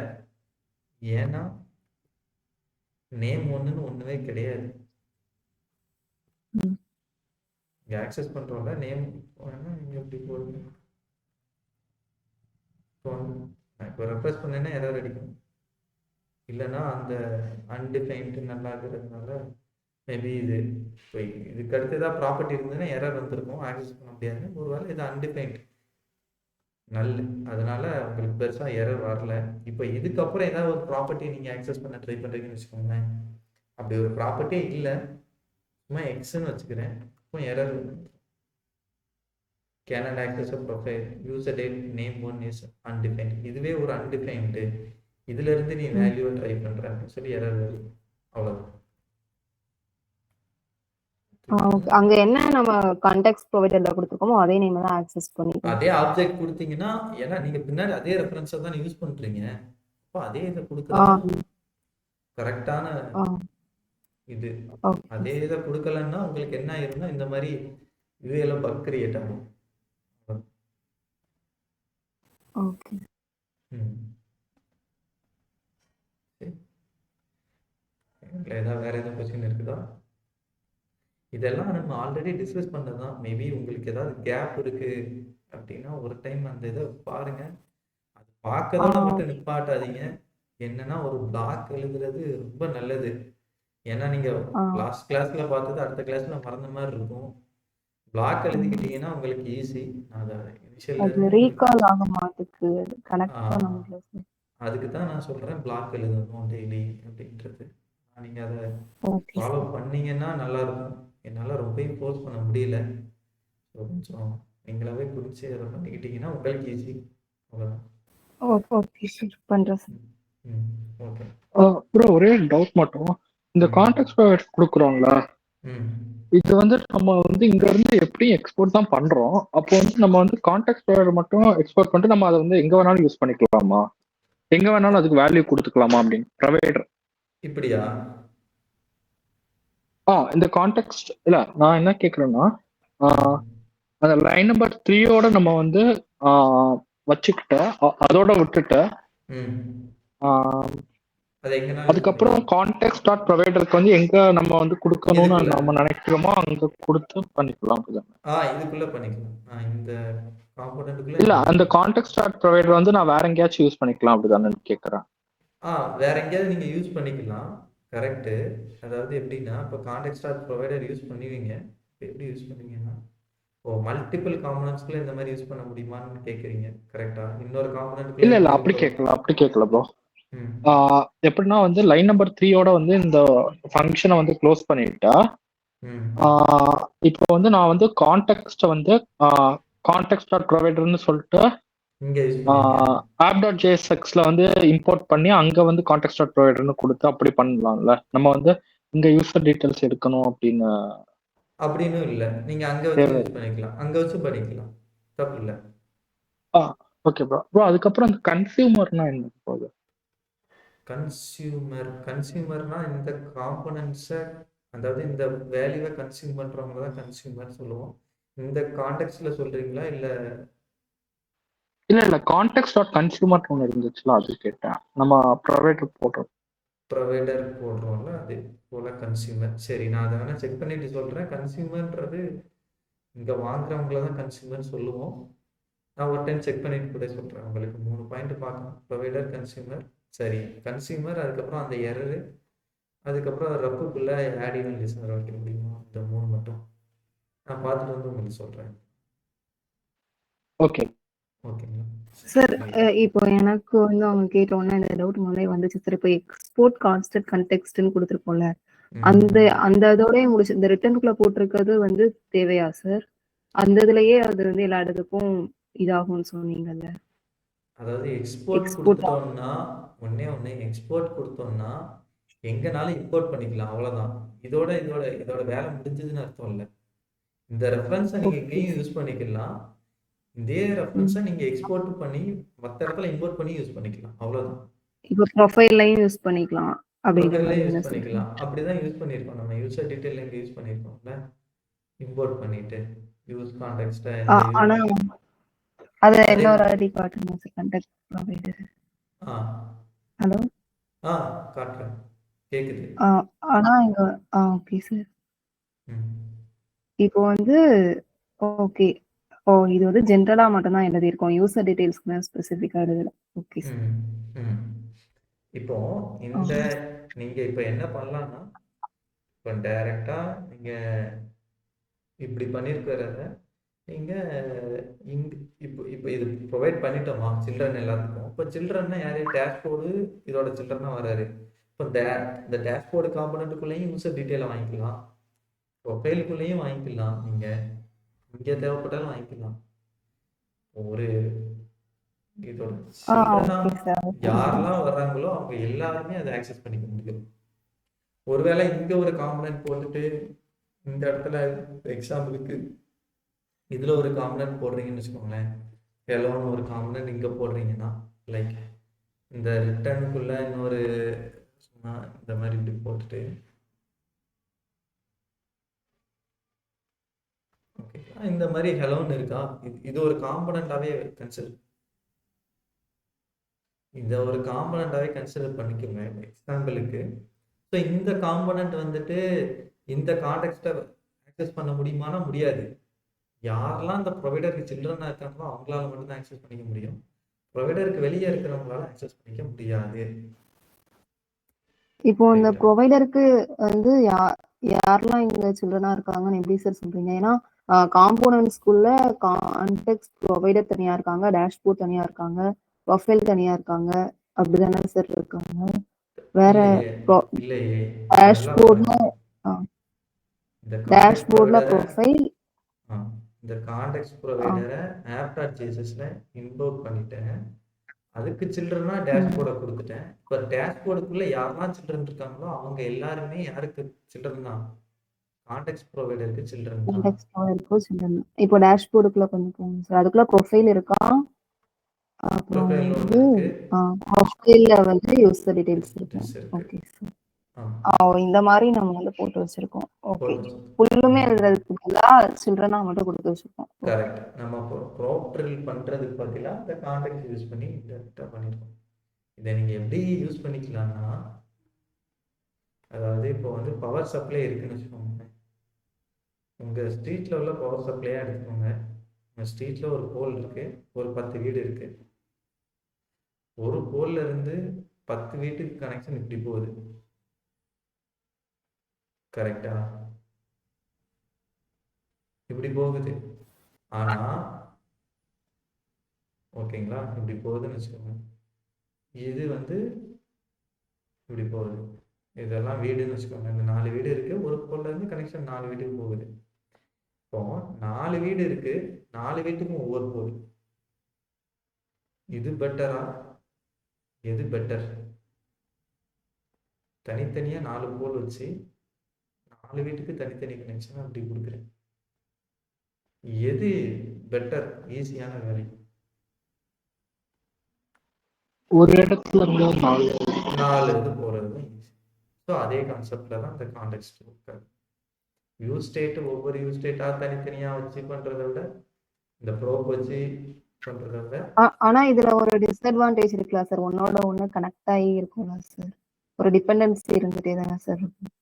ஏன்னா நேம் ஒன்றுமே கிடையாது. இங்கே ஆக்சஸ் பண்ணுறோம்ல நேம் இங்கே எப்படி போடுங்க, இப்போ ரெஃப்ரெஷ் பண்ணேன்னா எரர் அடிக்கும். இல்லைன்னா அந்த அன்டிஃபைன்டு நல்லா இருக்கிறதுனால மேபி இதுக்கு அடுத்து ஏதாவது ப்ராப்பர்ட்டி இருந்ததுன்னா எரர் வந்திருக்கும், ஆக்சஸ் பண்ண முடியாது. ஒருவேளை இது அன்டிஃபைன்டு நல்ல, அதனால உங்களுக்கு பெருசாக எரர் வரல. இப்போ இதுக்கப்புறம் ஏதாவது ஒரு ப்ராப்பர்ட்டி நீங்கள் ஆக்சஸ் பண்ண ட்ரை பண்ணுறீங்கன்னு வச்சுக்கோங்களேன், அப்படி ஒரு ப்ராப்பர்ட்டியே இல்லை, சும்மா எக்ஸ்ன்னு வச்சுக்கிறேன், இப்போ error cannot access a profile, user date name one is undefined. இதுவே ஒரு அன்டிஃபைன்டு, இதுல இருந்து நீ வேல்யூவை ட்ரை பண்றேன்னு சொல்லி எரர் வருது, அவ்வளவுதான். அங்க என்ன நம்ம கான்டெக்ஸ்ட் ப்ரொவைடர்ல கொடுத்துருக்கோமோ அதே நேம் தான் ஆக்சஸ் பண்ணிக்கலாம். அதே ஆப்ஜெக்ட் கொடுத்தீங்கன்னா ஏன்னா நீங்க பின்னாடி அதே ரெஃபரன்ஸை தான் யூஸ் பண்றீங்க, அப்போ அதே இதை கொடுக்குறது கரெக்டான இது ஓகே அதே இதை கொடுக்கலன்னா உங்களுக்கு என்ன ஆயிரும்னா இந்த மாதிரி யூஏல பக் கிரியேட் ஆகும். ஓகே ம். சரி. ஏதாவது வேற எதுவும் கொஸ்டின் இருக்குதா? இதெல்லாம் நம்ம ஆல்ரெடி டிஸ்கஸ் பண்ணதான். மேபி உங்களுக்கு ஏதாவது கேப் இருக்கு அப்படின்னா ஒரு டைம் அந்த இதை பாருங்க. அது பார்க்கறதோட மட்டும் நிப்பாட்டாதீங்க. என்னன்னா ஒரு பிளாக் எழுதுறது ரொம்ப நல்லது. ஏன்னா நீங்க லாஸ்ட் கிளாஸ்ல பார்த்தது அடுத்த கிளாஸ்ல மறந்த மாதிரி இருக்கும். பிளாக் எழுதிக்கிட்டீங்கன்னா உங்களுக்கு ஈஸி. அதை இனிஷியல்ல அது இருந்து ரீகால் ஆக மாட்டேங்குது, கனெக்ட் பண்ண முடியல சார். அதுக்கு தான் நான் சொல்றேன் பிளாக் எழுதணும் டெய்லி அப்படின்றது. நீங்க அதை ஓகே ஃபாலோ சார். பண்ணீங்கன்னா நல்லா இருக்கும். என்னால் ரொம்பவும் ஃபோர்ஸ் பண்ண முடியல. ஸோ கொஞ்சம் நீங்களாவே பிடிச்சி அதை பண்ணிக்கிட்டீங்கன்னா உங்களுக்கு ஈஸி. அவ்வளோதான். ஓகே சார், பண்றேன் சார். ம் ஓகே. ப்ரோ ஒரே டவுட் மட்டும். இந்த கான்டெக்ட் ப்ரொவைடர் கொடுக்குறோம்ல, ம் இது வந்து நம்ம வந்து இங்க இருந்து எப்படி எக்ஸ்போர்ட் தான் பண்றோம். அப்போ வந்து நம்ம வந்து கான்டெக்ட் ப்ரொவைடர் மட்டும் எக்ஸ்போர்ட் பண்ணிட்டு நம்ம அதை வந்து எங்க வேணாலும் யூஸ் பண்ணிக்கலாமா? எங்க வேணாலும் அதுக்கு வேல்யூ கொடுத்துக்கலாமா அப்படின்னு ப்ரொவைடர்? இப்படியா? இந்த கான்டெக்ட் இல்ல, நான் என்ன கேக்குறேன்னா, அந்த லைன் நம்பர் 3யோட நம்ம வந்து வச்சுக்கிட்ட அதோட விட்டுட்டு அது எங்கனாலும் அதுக்கப்புறம் கான்டெக்ட் டாட் ப்ரொவைடருக்கு வந்து எங்க நம்ம வந்து கொடுக்கணும்னு நம்ம நினைக்கிறோமோ அங்க கொடுத்து பண்ணிக்கலாம். இதுக்குள்ள பண்ணிக்கலாம். இந்த காம்போனன்ட்குள்ள இல்ல, அந்த கான்டெக்ட் டாட் ப்ரொவைடர் வந்து நான் வேற எங்கேயாச்சும் யூஸ் பண்ணிக்கலாம் அப்படிதானே கேக்குறேன். வேற எங்கேயாவது நீங்க யூஸ் பண்ணிக்கலாம். கரெக்ட். அதாவது எப்படின்னா இப்போ கான்டெக்ட் டாட் ப்ரொவைடர் யூஸ் பண்ணுவீங்க. எப்படி யூஸ் பண்ணுவீங்கன்னா மல்டிபிள் காம்போனன்ட்ஸ்க்குள்ள இந்த மாதிரி யூஸ் பண்ண முடியுமான்னு கேக்குறீங்க. கரெக்டா? இன்னொரு காம்போனன்ட் இல்ல அப்படி கேட்கல ப்ரோ. எப்படின்னா வந்து லைன் நம்பர் 3யோட வந்து இந்த ஃபங்க்ஷனை வந்து க்ளோஸ் பண்ணிட்டா இப்போ வந்து நான் வந்து கான்டெக்ஸ்ட வந்து கான்டெக்ட் டாட் ப்ரொவைடர்னு சொல்லிட்டு app.jsxல வந்து இம்போர்ட் பண்ணி அங்க வந்து கான்டெக்ட் டாட் ப்ரொவைடர்னு கொடுத்து அப்படி பண்ணலாம்ல. நம்ம வந்து இங்க யூசர் டீடைல்ஸ் எடுக்கணும் அப்படின்னு இல்ல. நீங்க அங்க வச்சு யூஸ் பண்ணிக்கலாம். அங்க வச்சு பண்ணிக்கலாம். தப்பு இல்ல. Okay bro. அதுக்கப்புறம் அந்த கன்சியூமர்னா என்ன போகுது? கன்சியூமர்னா இந்த காம்போனன்ட்ஸை, அதாவது இந்த வேல்யூவை கன்சியூம் பண்றவங்க தான் கன்சியூமர் சொல்லுவோம். இந்த கான்டெக்ட்ல சொல்றீங்களா? இல்ல கான்டெக்ட் டாட் கன்சியூமர் ஒன்று இருந்துச்சுல, அது கேட்டேன். நம்ம ப்ரொவைடர் போடுறோம்ல, அது போல கன்சியூமர். சரி, நான் அதை வேணா செக் பண்ணிட்டு சொல்றேன். கன்சியூமர்ன்றது இங்க வாங்குறவங்கள தான் கன்சியூமர் சொல்லுவோம். நான் ஒரு டைம் செக் பண்ணிட்டு கூட சொல்றேன். உங்களுக்கு 3 பாயிண்ட் பார்க்கணும். Provider, consumer. சரி, கன்சியூமர், அதுக்கப்புறம் அந்த எரரு, அதுக்கப்புறம் ரப்புக்குள்ள ஆட் ஈவன் லிசனர் வைக்க முடியுமா? இந்த 3 மட்டும் நான் பார்த்துட்டு வந்து உங்களுக்கு சொல்றேன். ஓகேங்களா சார்? இப்போ எனக்கு வந்து அவங்க கேட்டோன்னா இந்த டவுட் முதலே வந்துச்சு சார். இப்போ எக்ஸ்போர்ட் கான்ஸ்டன்ட் கன்டெக்ஸ்ட்னு கொடுத்துருக்கோம்ல, அந்த இதோடய முடிச்சு இந்த ரிட்டர்னுக்குள்ள போட்டிருக்கிறது வந்து தேவையா சார்? அந்த இதுலயே அது வந்து எல்லா இடத்துக்கும் இதாகும்னு சொன்னீங்கல்ல. அதாவது எக்ஸ்போர்ட் கொடுத்தோம்னா ஒண்ணே எக்ஸ்போர்ட் கொடுத்தோம்னா எங்கனாலும் இம்போர்ட் பண்ணிக்கலாம். அவ்வளவுதான். இதோட வேலை முடிஞ்சதுன்னு அர்த்தம் இல்லை. இந்த ரெஃபரன்ஸை நீங்க எங்கேயும் யூஸ் பண்ணிக்கலாம். இதே ரெஃபரன்ஸை நீங்க எக்ஸ்போர்ட் பண்ணி மற்ற இடத்துல இம்போர்ட் பண்ணி யூஸ் பண்ணிக்கலாம். அவ்வளவுதான். இப்போ ப்ரொஃபைல்லையும் யூஸ் பண்ணிக்கலாம் யூஸ் பண்ணிக்கலாம். அப்படிதான் யூஸ் பண்ணியிருக்கோம். நம்ம யூசர் டீடைல் எங்க யூஸ் பண்ணியிருக்கோம்ல, இம்போர்ட் பண்ணிட்டு யூஸ் கான்டெக்ஸ்ட். ஆனா அத இன்னொரு ஐடி காட்டுங்க சார். Contact provider. ஹலோ. காட்டுறேன். கேக்குது. ஆனா இங்க ஓகே சார். இப்போ வந்து ஓகே. இது வந்து ஜென்ரலா மட்டும் தான் எழுதி இருக்கோம். யூசர் டீடைல்ஸ்க்கு ஸ்பெசிஃபிக்கா எழுதல. Okay sir. இப்போ இந்த நீங்க இப்போ என்ன பண்ணலாம்னா, இப்போ டைரக்டா நீங்க இப்படி பண்ணிருக்கிறத நீங்க இப்போ இது ப்ரொவைட் பண்ணிட்டோமா சில்ட்ரன் எல்லாத்துக்கும்? இப்போ சில்ட்ரன்னா யாரு? டேஷ்போர்டு இதோட சில்ட்ரனா வராரு. இப்போ இந்த டேஷ்போர்டு காம்பனண்ட்டுக்குள்ளேயும் யூசர் டீட்டெயிலை வாங்கிக்கலாம், ப்ரொஃபைலுக்குள்ளேயும் வாங்கிக்கலாம். நீங்க இங்க தேவைப்பட்டாலும் வாங்கிக்கலாம். ஒரு இதோட யாரெல்லாம் வர்றாங்களோ அவங்க எல்லாருமே அதை ஆக்சஸ் பண்ணிக்க முடியும். ஒருவேளை இங்க ஒரு காம்பனன்ட் போட்டுட்டு இந்த இடத்துல எக்ஸாம்பிளுக்கு இதுல ஒரு காம்பனன்ட் போடுறீங்கன்னு வச்சுக்கோங்களேன், எல்லோன்னு ஒரு காம்பனன்ட் இங்க போடுறீங்கன்னா, லைக் இந்த ரிட்டர்னுக்குள்ள இன்னொரு சும்மா இந்த மாதிரி இப்படி போட்டுட்டு இந்த மாதிரி ஹெலோன்னு இருக்கா, இது ஒரு காம்பனண்டாவே கன்சிடர் பண்ணிக்கோங்க எக்ஸாம்பிளுக்கு. ஸோ இந்த காம்பனண்ட் வந்துட்டு இந்த கான்டெக்ஸ்ட்டை ஆக்சஸ் பண்ண முடியுமானா முடியாது. யாரெல்லாம் இந்த ப்ரொவைடருக்கு சில்ட்ரனா இருக்காங்களோ அவங்களால மட்டும்தான் ஆக்சஸ் பண்ணிக்க முடியும். ப்ரொவைடருக்கு வெளியே இருக்கிறவங்களால ஆக்சஸ் பண்ணிக்க முடியாது. இப்போ இந்த ப்ரொவைடருக்கு வந்து யாரெல்லாம் இங்க சில்ட்ரனா இருக்காங்கன்னு எப்படி சார் சொல்றீங்க? ஏன்னா காம்போனன்ட்ஸ்குள்ள கான்டெக்ஸ்ட் ப்ரொவைடர் தனியா இருக்காங்க, டேஷ்போர்ட் தனியா இருக்காங்க, ப்ரொஃபைல் தனியா இருக்காங்க, அப்படிதானே சார் இருக்காங்க? வேற இல்லையே, டேஷ்போர்ட்ல ப்ரொஃபைல் இந்த கான்டெக்ஸ்ட் ப்ரொவைடரை app.jsல இம்போர்ட் பண்ணிட்டேன். அதுக்கு சில்ட்ரனா டேஷ்போர்டை கொடுத்துட்டேன். இப்போ டேஷ்போர்டுக்குள்ள யாரெல்லாம் சில்ட்ரன் இருக்காங்களோ அவங்க எல்லாருமே யாருக்கு சில்ட்ரன் தான்? கான்டெக்ஸ்ட் ப்ரொவைடருக்கு சில்ட்ரன் தான். கான்டெக்ஸ்ட் ப்ரொவைடருக்கு சில்ட்ரன். இப்போ டேஷ்போர்டுக்குள்ள கொஞ்சம் போங்க சார். அதுக்குள்ள ப்ரொஃபைல் இருக்கா? அப்புறம் வந்து ப்ரொஃபைல்ல வந்து யூசர் டீடைல்ஸ் இருக்கும். Okay sir. இந்த மாதிரி நம்ம வந்து போட்டு வச்சிருக்கோம். ஓகே, ஃபுல்லுமே எழுதுறதுக்கு பதிலா சில்ட்ரனா மட்டும் கொடுத்து வச்சிருக்கோம். கரெக்ட். நம்ம ப்ராப்ரில் பண்றதுக்கு பதிலா இந்த கான்டெக்ட் யூஸ் பண்ணி டைரக்டா பண்ணிருக்கோம். இதை நீங்க எப்படி யூஸ் பண்ணிக்கலாம்னா, அதாவது இப்போ வந்து பவர் சப்ளை இருக்குன்னு வச்சுக்கோங்க. உங்க ஸ்ட்ரீட்ல உள்ள பவர் சப்ளையா எடுத்துக்கோங்க. உங்க ஸ்ட்ரீட்ல ஒரு போல் இருக்கு, ஒரு 10 வீடு இருக்கு. ஒரு போல்ல இருந்து 10 வீட்டுக்கு கனெக்ஷன் இப்படி போகுது, கரெக்டா? இப்படி போகுது. ஆனா ஓகேங்களா, இப்படி போகுதுன்னு வச்சுக்கோங்க. இது வந்து இப்படி போகுது. இதெல்லாம் வீடுன்னு வச்சுக்கோங்க. இந்த 4 வீடு இருக்கு. ஒரு போல்ல இருந்து கனெக்ஷன் 4 வீட்டுக்கு போகுது. இப்போ 4 வீடு இருக்கு, 4 வீட்டுக்கும் ஒவ்வொரு போல். இது பெட்டரா? எது பெட்டர்? தனித்தனியா 4 போல் வச்சு 4 வீட்டுக்கு தனித்தனி கனெக்ஷன் அப்படி கொடுக்குறேன். எது பெட்டர்? ஈஸியான வேலை. ஒரு இடத்துல இருந்து 4 இது போறது தான் ஈஸி. ஸோ அதே கான்செப்ட்ல தான் இந்த கான்டெக்ஸ்ட் இருக்காது. யூஸ் ஸ்டேட் ஒவ்வொரு யூஸ் ஸ்டேட்டா தனித்தனியா வச்சு பண்றதை விட இந்த ப்ரோப் வச்சு பண்றதை விட. ஆனா இதுல ஒரு டிஸ்அட்வான்டேஜ் இருக்குல்ல சார், ஒன்னோட ஒண்ணு கனெக்ட் ஆகி இருக்கும்ல சார், ஒரு டிபெண்டன்சி இருந்துட்டே தானே சார் இருக்கும்.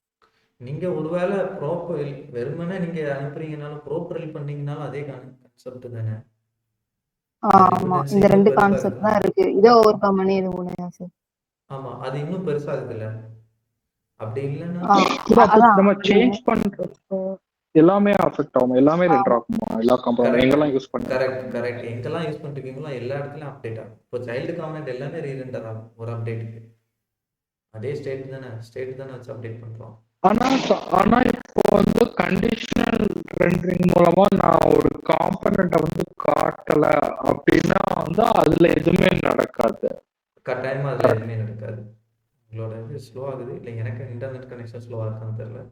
நீங்க ஒருவேளை ப்ரோப் வெறுமனே நீங்க அனுப்புறீங்கனாலும் ப்ரோப்ரல் பண்ணீங்கனாலும் அதே கான்செப்ட் தானே. ஆமா, இந்த 2 கான்செப்ட் தான் இருக்கு. இதோ ஓவர் கம் பண்ணி இது ஒண்ணுதான் சார். ஆமா, அது இன்னும் பெருசாகுதுல்ல. அப்படி இல்லைன்னா நம்ம சேஞ்ச் பண்றப்போ எல்லாமே அஃபெக்ட் ஆகும். எல்லாமே ரெண்டர் ஆகுமா? எல்லா காம்பனன்ட் எங்கெல்லாம் யூஸ் பண்ணுங்க. கரெக்ட். எங்கெல்லாம் யூஸ் பண்ணிருக்கீங்களோ எல்லா இடத்துலயும் அப்டேட் ஆகும். இப்போ சைல்டு காம்பனன்ட் எல்லாமே ரீரெண்டர் ஆகும் ஒரு அப்டேட்டுக்கு. அதே ஸ்டேட் தானே வச்சு அப்டேட் பண்றோம். ஆனா இப்போ வந்து கண்டிஷனல் ரெண்டரிங் மூலமா நான் ஒரு காம்பனண்ட்டை வந்து காட்டல அப்படின்னா வந்து அதுல எதுவுமே நடக்காது. கட்டாயமா அதுல எதுவுமே நடக்காது. உங்களோட இது ஸ்லோ ஆகுது, இல்லை எனக்கு இன்டர்நெட் கனெக்ஷன் ஸ்லோவா இருக்கான்னு தெரியல.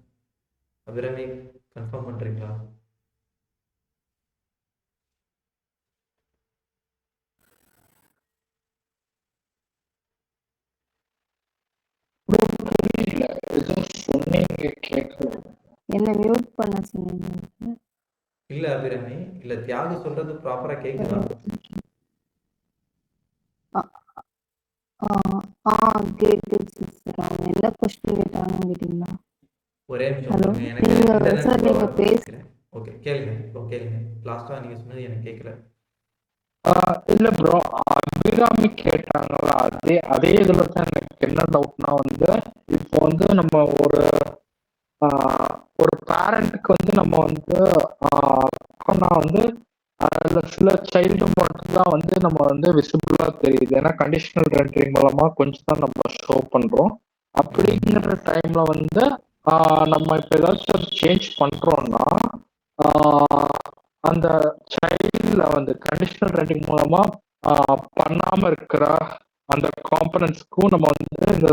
அபிராமி கன்ஃபார்ம் பண்றீங்களா? என்ன மியூட் பண்ண சொன்னீங்க? இல்ல அபிராமி, இல்ல தியாகு சொல்றது ப்ராப்பரா கேக்குதா? கேட்டுச்சு சார். அவங்க என்ன கொஸ்டின் கேட்டாங்கன்னு கேட்டீங்களா? ஒரே நிமிஷம் ஹலோ, எனக்கு நீங்க சார் நீங்க பேசுறேன். ஓகே, கேளுங்க. லாஸ்டா நீங்க சொன்னது எனக்கு கேட்கல. இல்ல ப்ரோ, அபிராமி கேட்டாங்களா, அதே இதுல தான் எனக்கு என்ன டவுட்னா வந்து, இப்போ வந்து நம்ம ஒரு பேரண்ட்டுக்கு வந்து நம்ம வந்து வந்து அதுல சில சைல்டு மட்டும் தான் வந்து நம்ம வந்து விசிபிளா தெரியுது. ஏன்னா கண்டிஷனல் ரெண்டரிங் மூலமா கொஞ்சம் தான் நம்ம ஷோ பண்றோம். அப்படிங்கிற டைம்ல வந்து நம்ம இப்ப ஏதாச்சும் சேஞ்ச் பண்றோம்னா அந்த சைல்ட்ல வந்து கண்டிஷனல் ரெண்டரிங் மூலமா பண்ணாம இருக்கிற அந்த காம்பனன்ட்ஸ்க்கும் நம்ம வந்து இந்த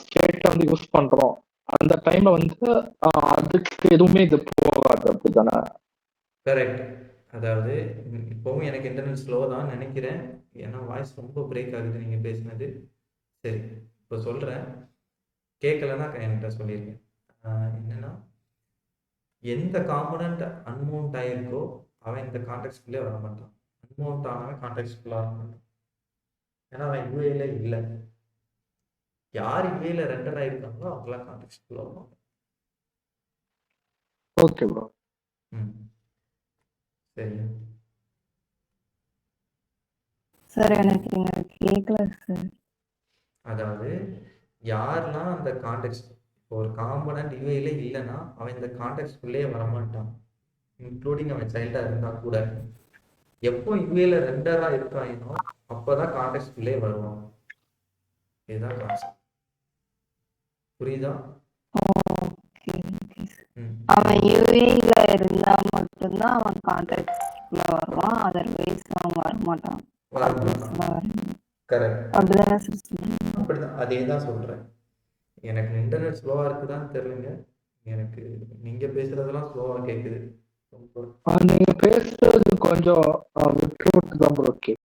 ஸ்டேட்டை வந்து யூஸ் பண்றோம். அந்த டைம்ல வந்து அதுக்கு எதுவுமே இது போகாது, அப்படித்தானே? கரெக்ட். அதாவது இப்போவும் எனக்கு இன்டர்நெட் ஸ்லோ தான் நினைக்கிறேன், ஏன்னா வாய்ஸ் ரொம்ப பிரேக் ஆகுது நீங்க பேசினது. சரி, இப்போ சொல்றேன், கேட்கலன்னா என்கிட்ட சொல்லியிருக்கேன். என்னன்னா, எந்த காம்பனண்ட் அன்மவுண்ட் ஆயிருக்கோ அவன் இந்த கான்டெக்ட்குள்ளே வர மாட்டான். அன்மவுண்ட் ஆனவன் கான்டெக்ட்குள்ள வர மாட்டான். ஏன்னா அவன் யூஏல இல்லை. யார் யூஏல ரெண்டர் ஆயிருக்காங்களோ அவங்களாம் கான்டெக்ட்குள்ள வருவாங்க. Okay bro. சரி சார் எனக்கு இங்க கேட்கல சார். அதாவது யாரெல்லாம் அந்த கான்டெக்ட் ஒரு காம்பனண்ட் யூஏல இல்லைன்னா அவன் இந்த கான்டெக்ட்குள்ளேயே வரமாட்டான், இன்க்ளூடிங் அவன் சைல்டா இருந்தா கூட. எப்போ யூஏல ரெண்டரா இருக்காயினோ அப்பதான் கான்டெக்ட்குள்ளே வருவான். இதுதான் கான்செப்ட். புரியுதா? Okay okay sir. அவன் யூஏல இருந்தா மட்டும்தான் அவன் கான்டாக்ட்ல வருவான், அதர்வைஸ் அவன் வரமாட்டான். கரெக்ட். அப்படிதானே சார் சொல்றீங்க? அப்படிதான், அதே தான் சொல்றேன். எனக்கு இன்டர்நெட் ஸ்லோவா இருக்குதான்னு தெரியலங்க, எனக்கு நீங்க பேசுறதெல்லாம் ஸ்லோவா கேக்குது. நீங்க பேசுறது கொஞ்சம் விட்டு விட்டு தான் ப்ரோ.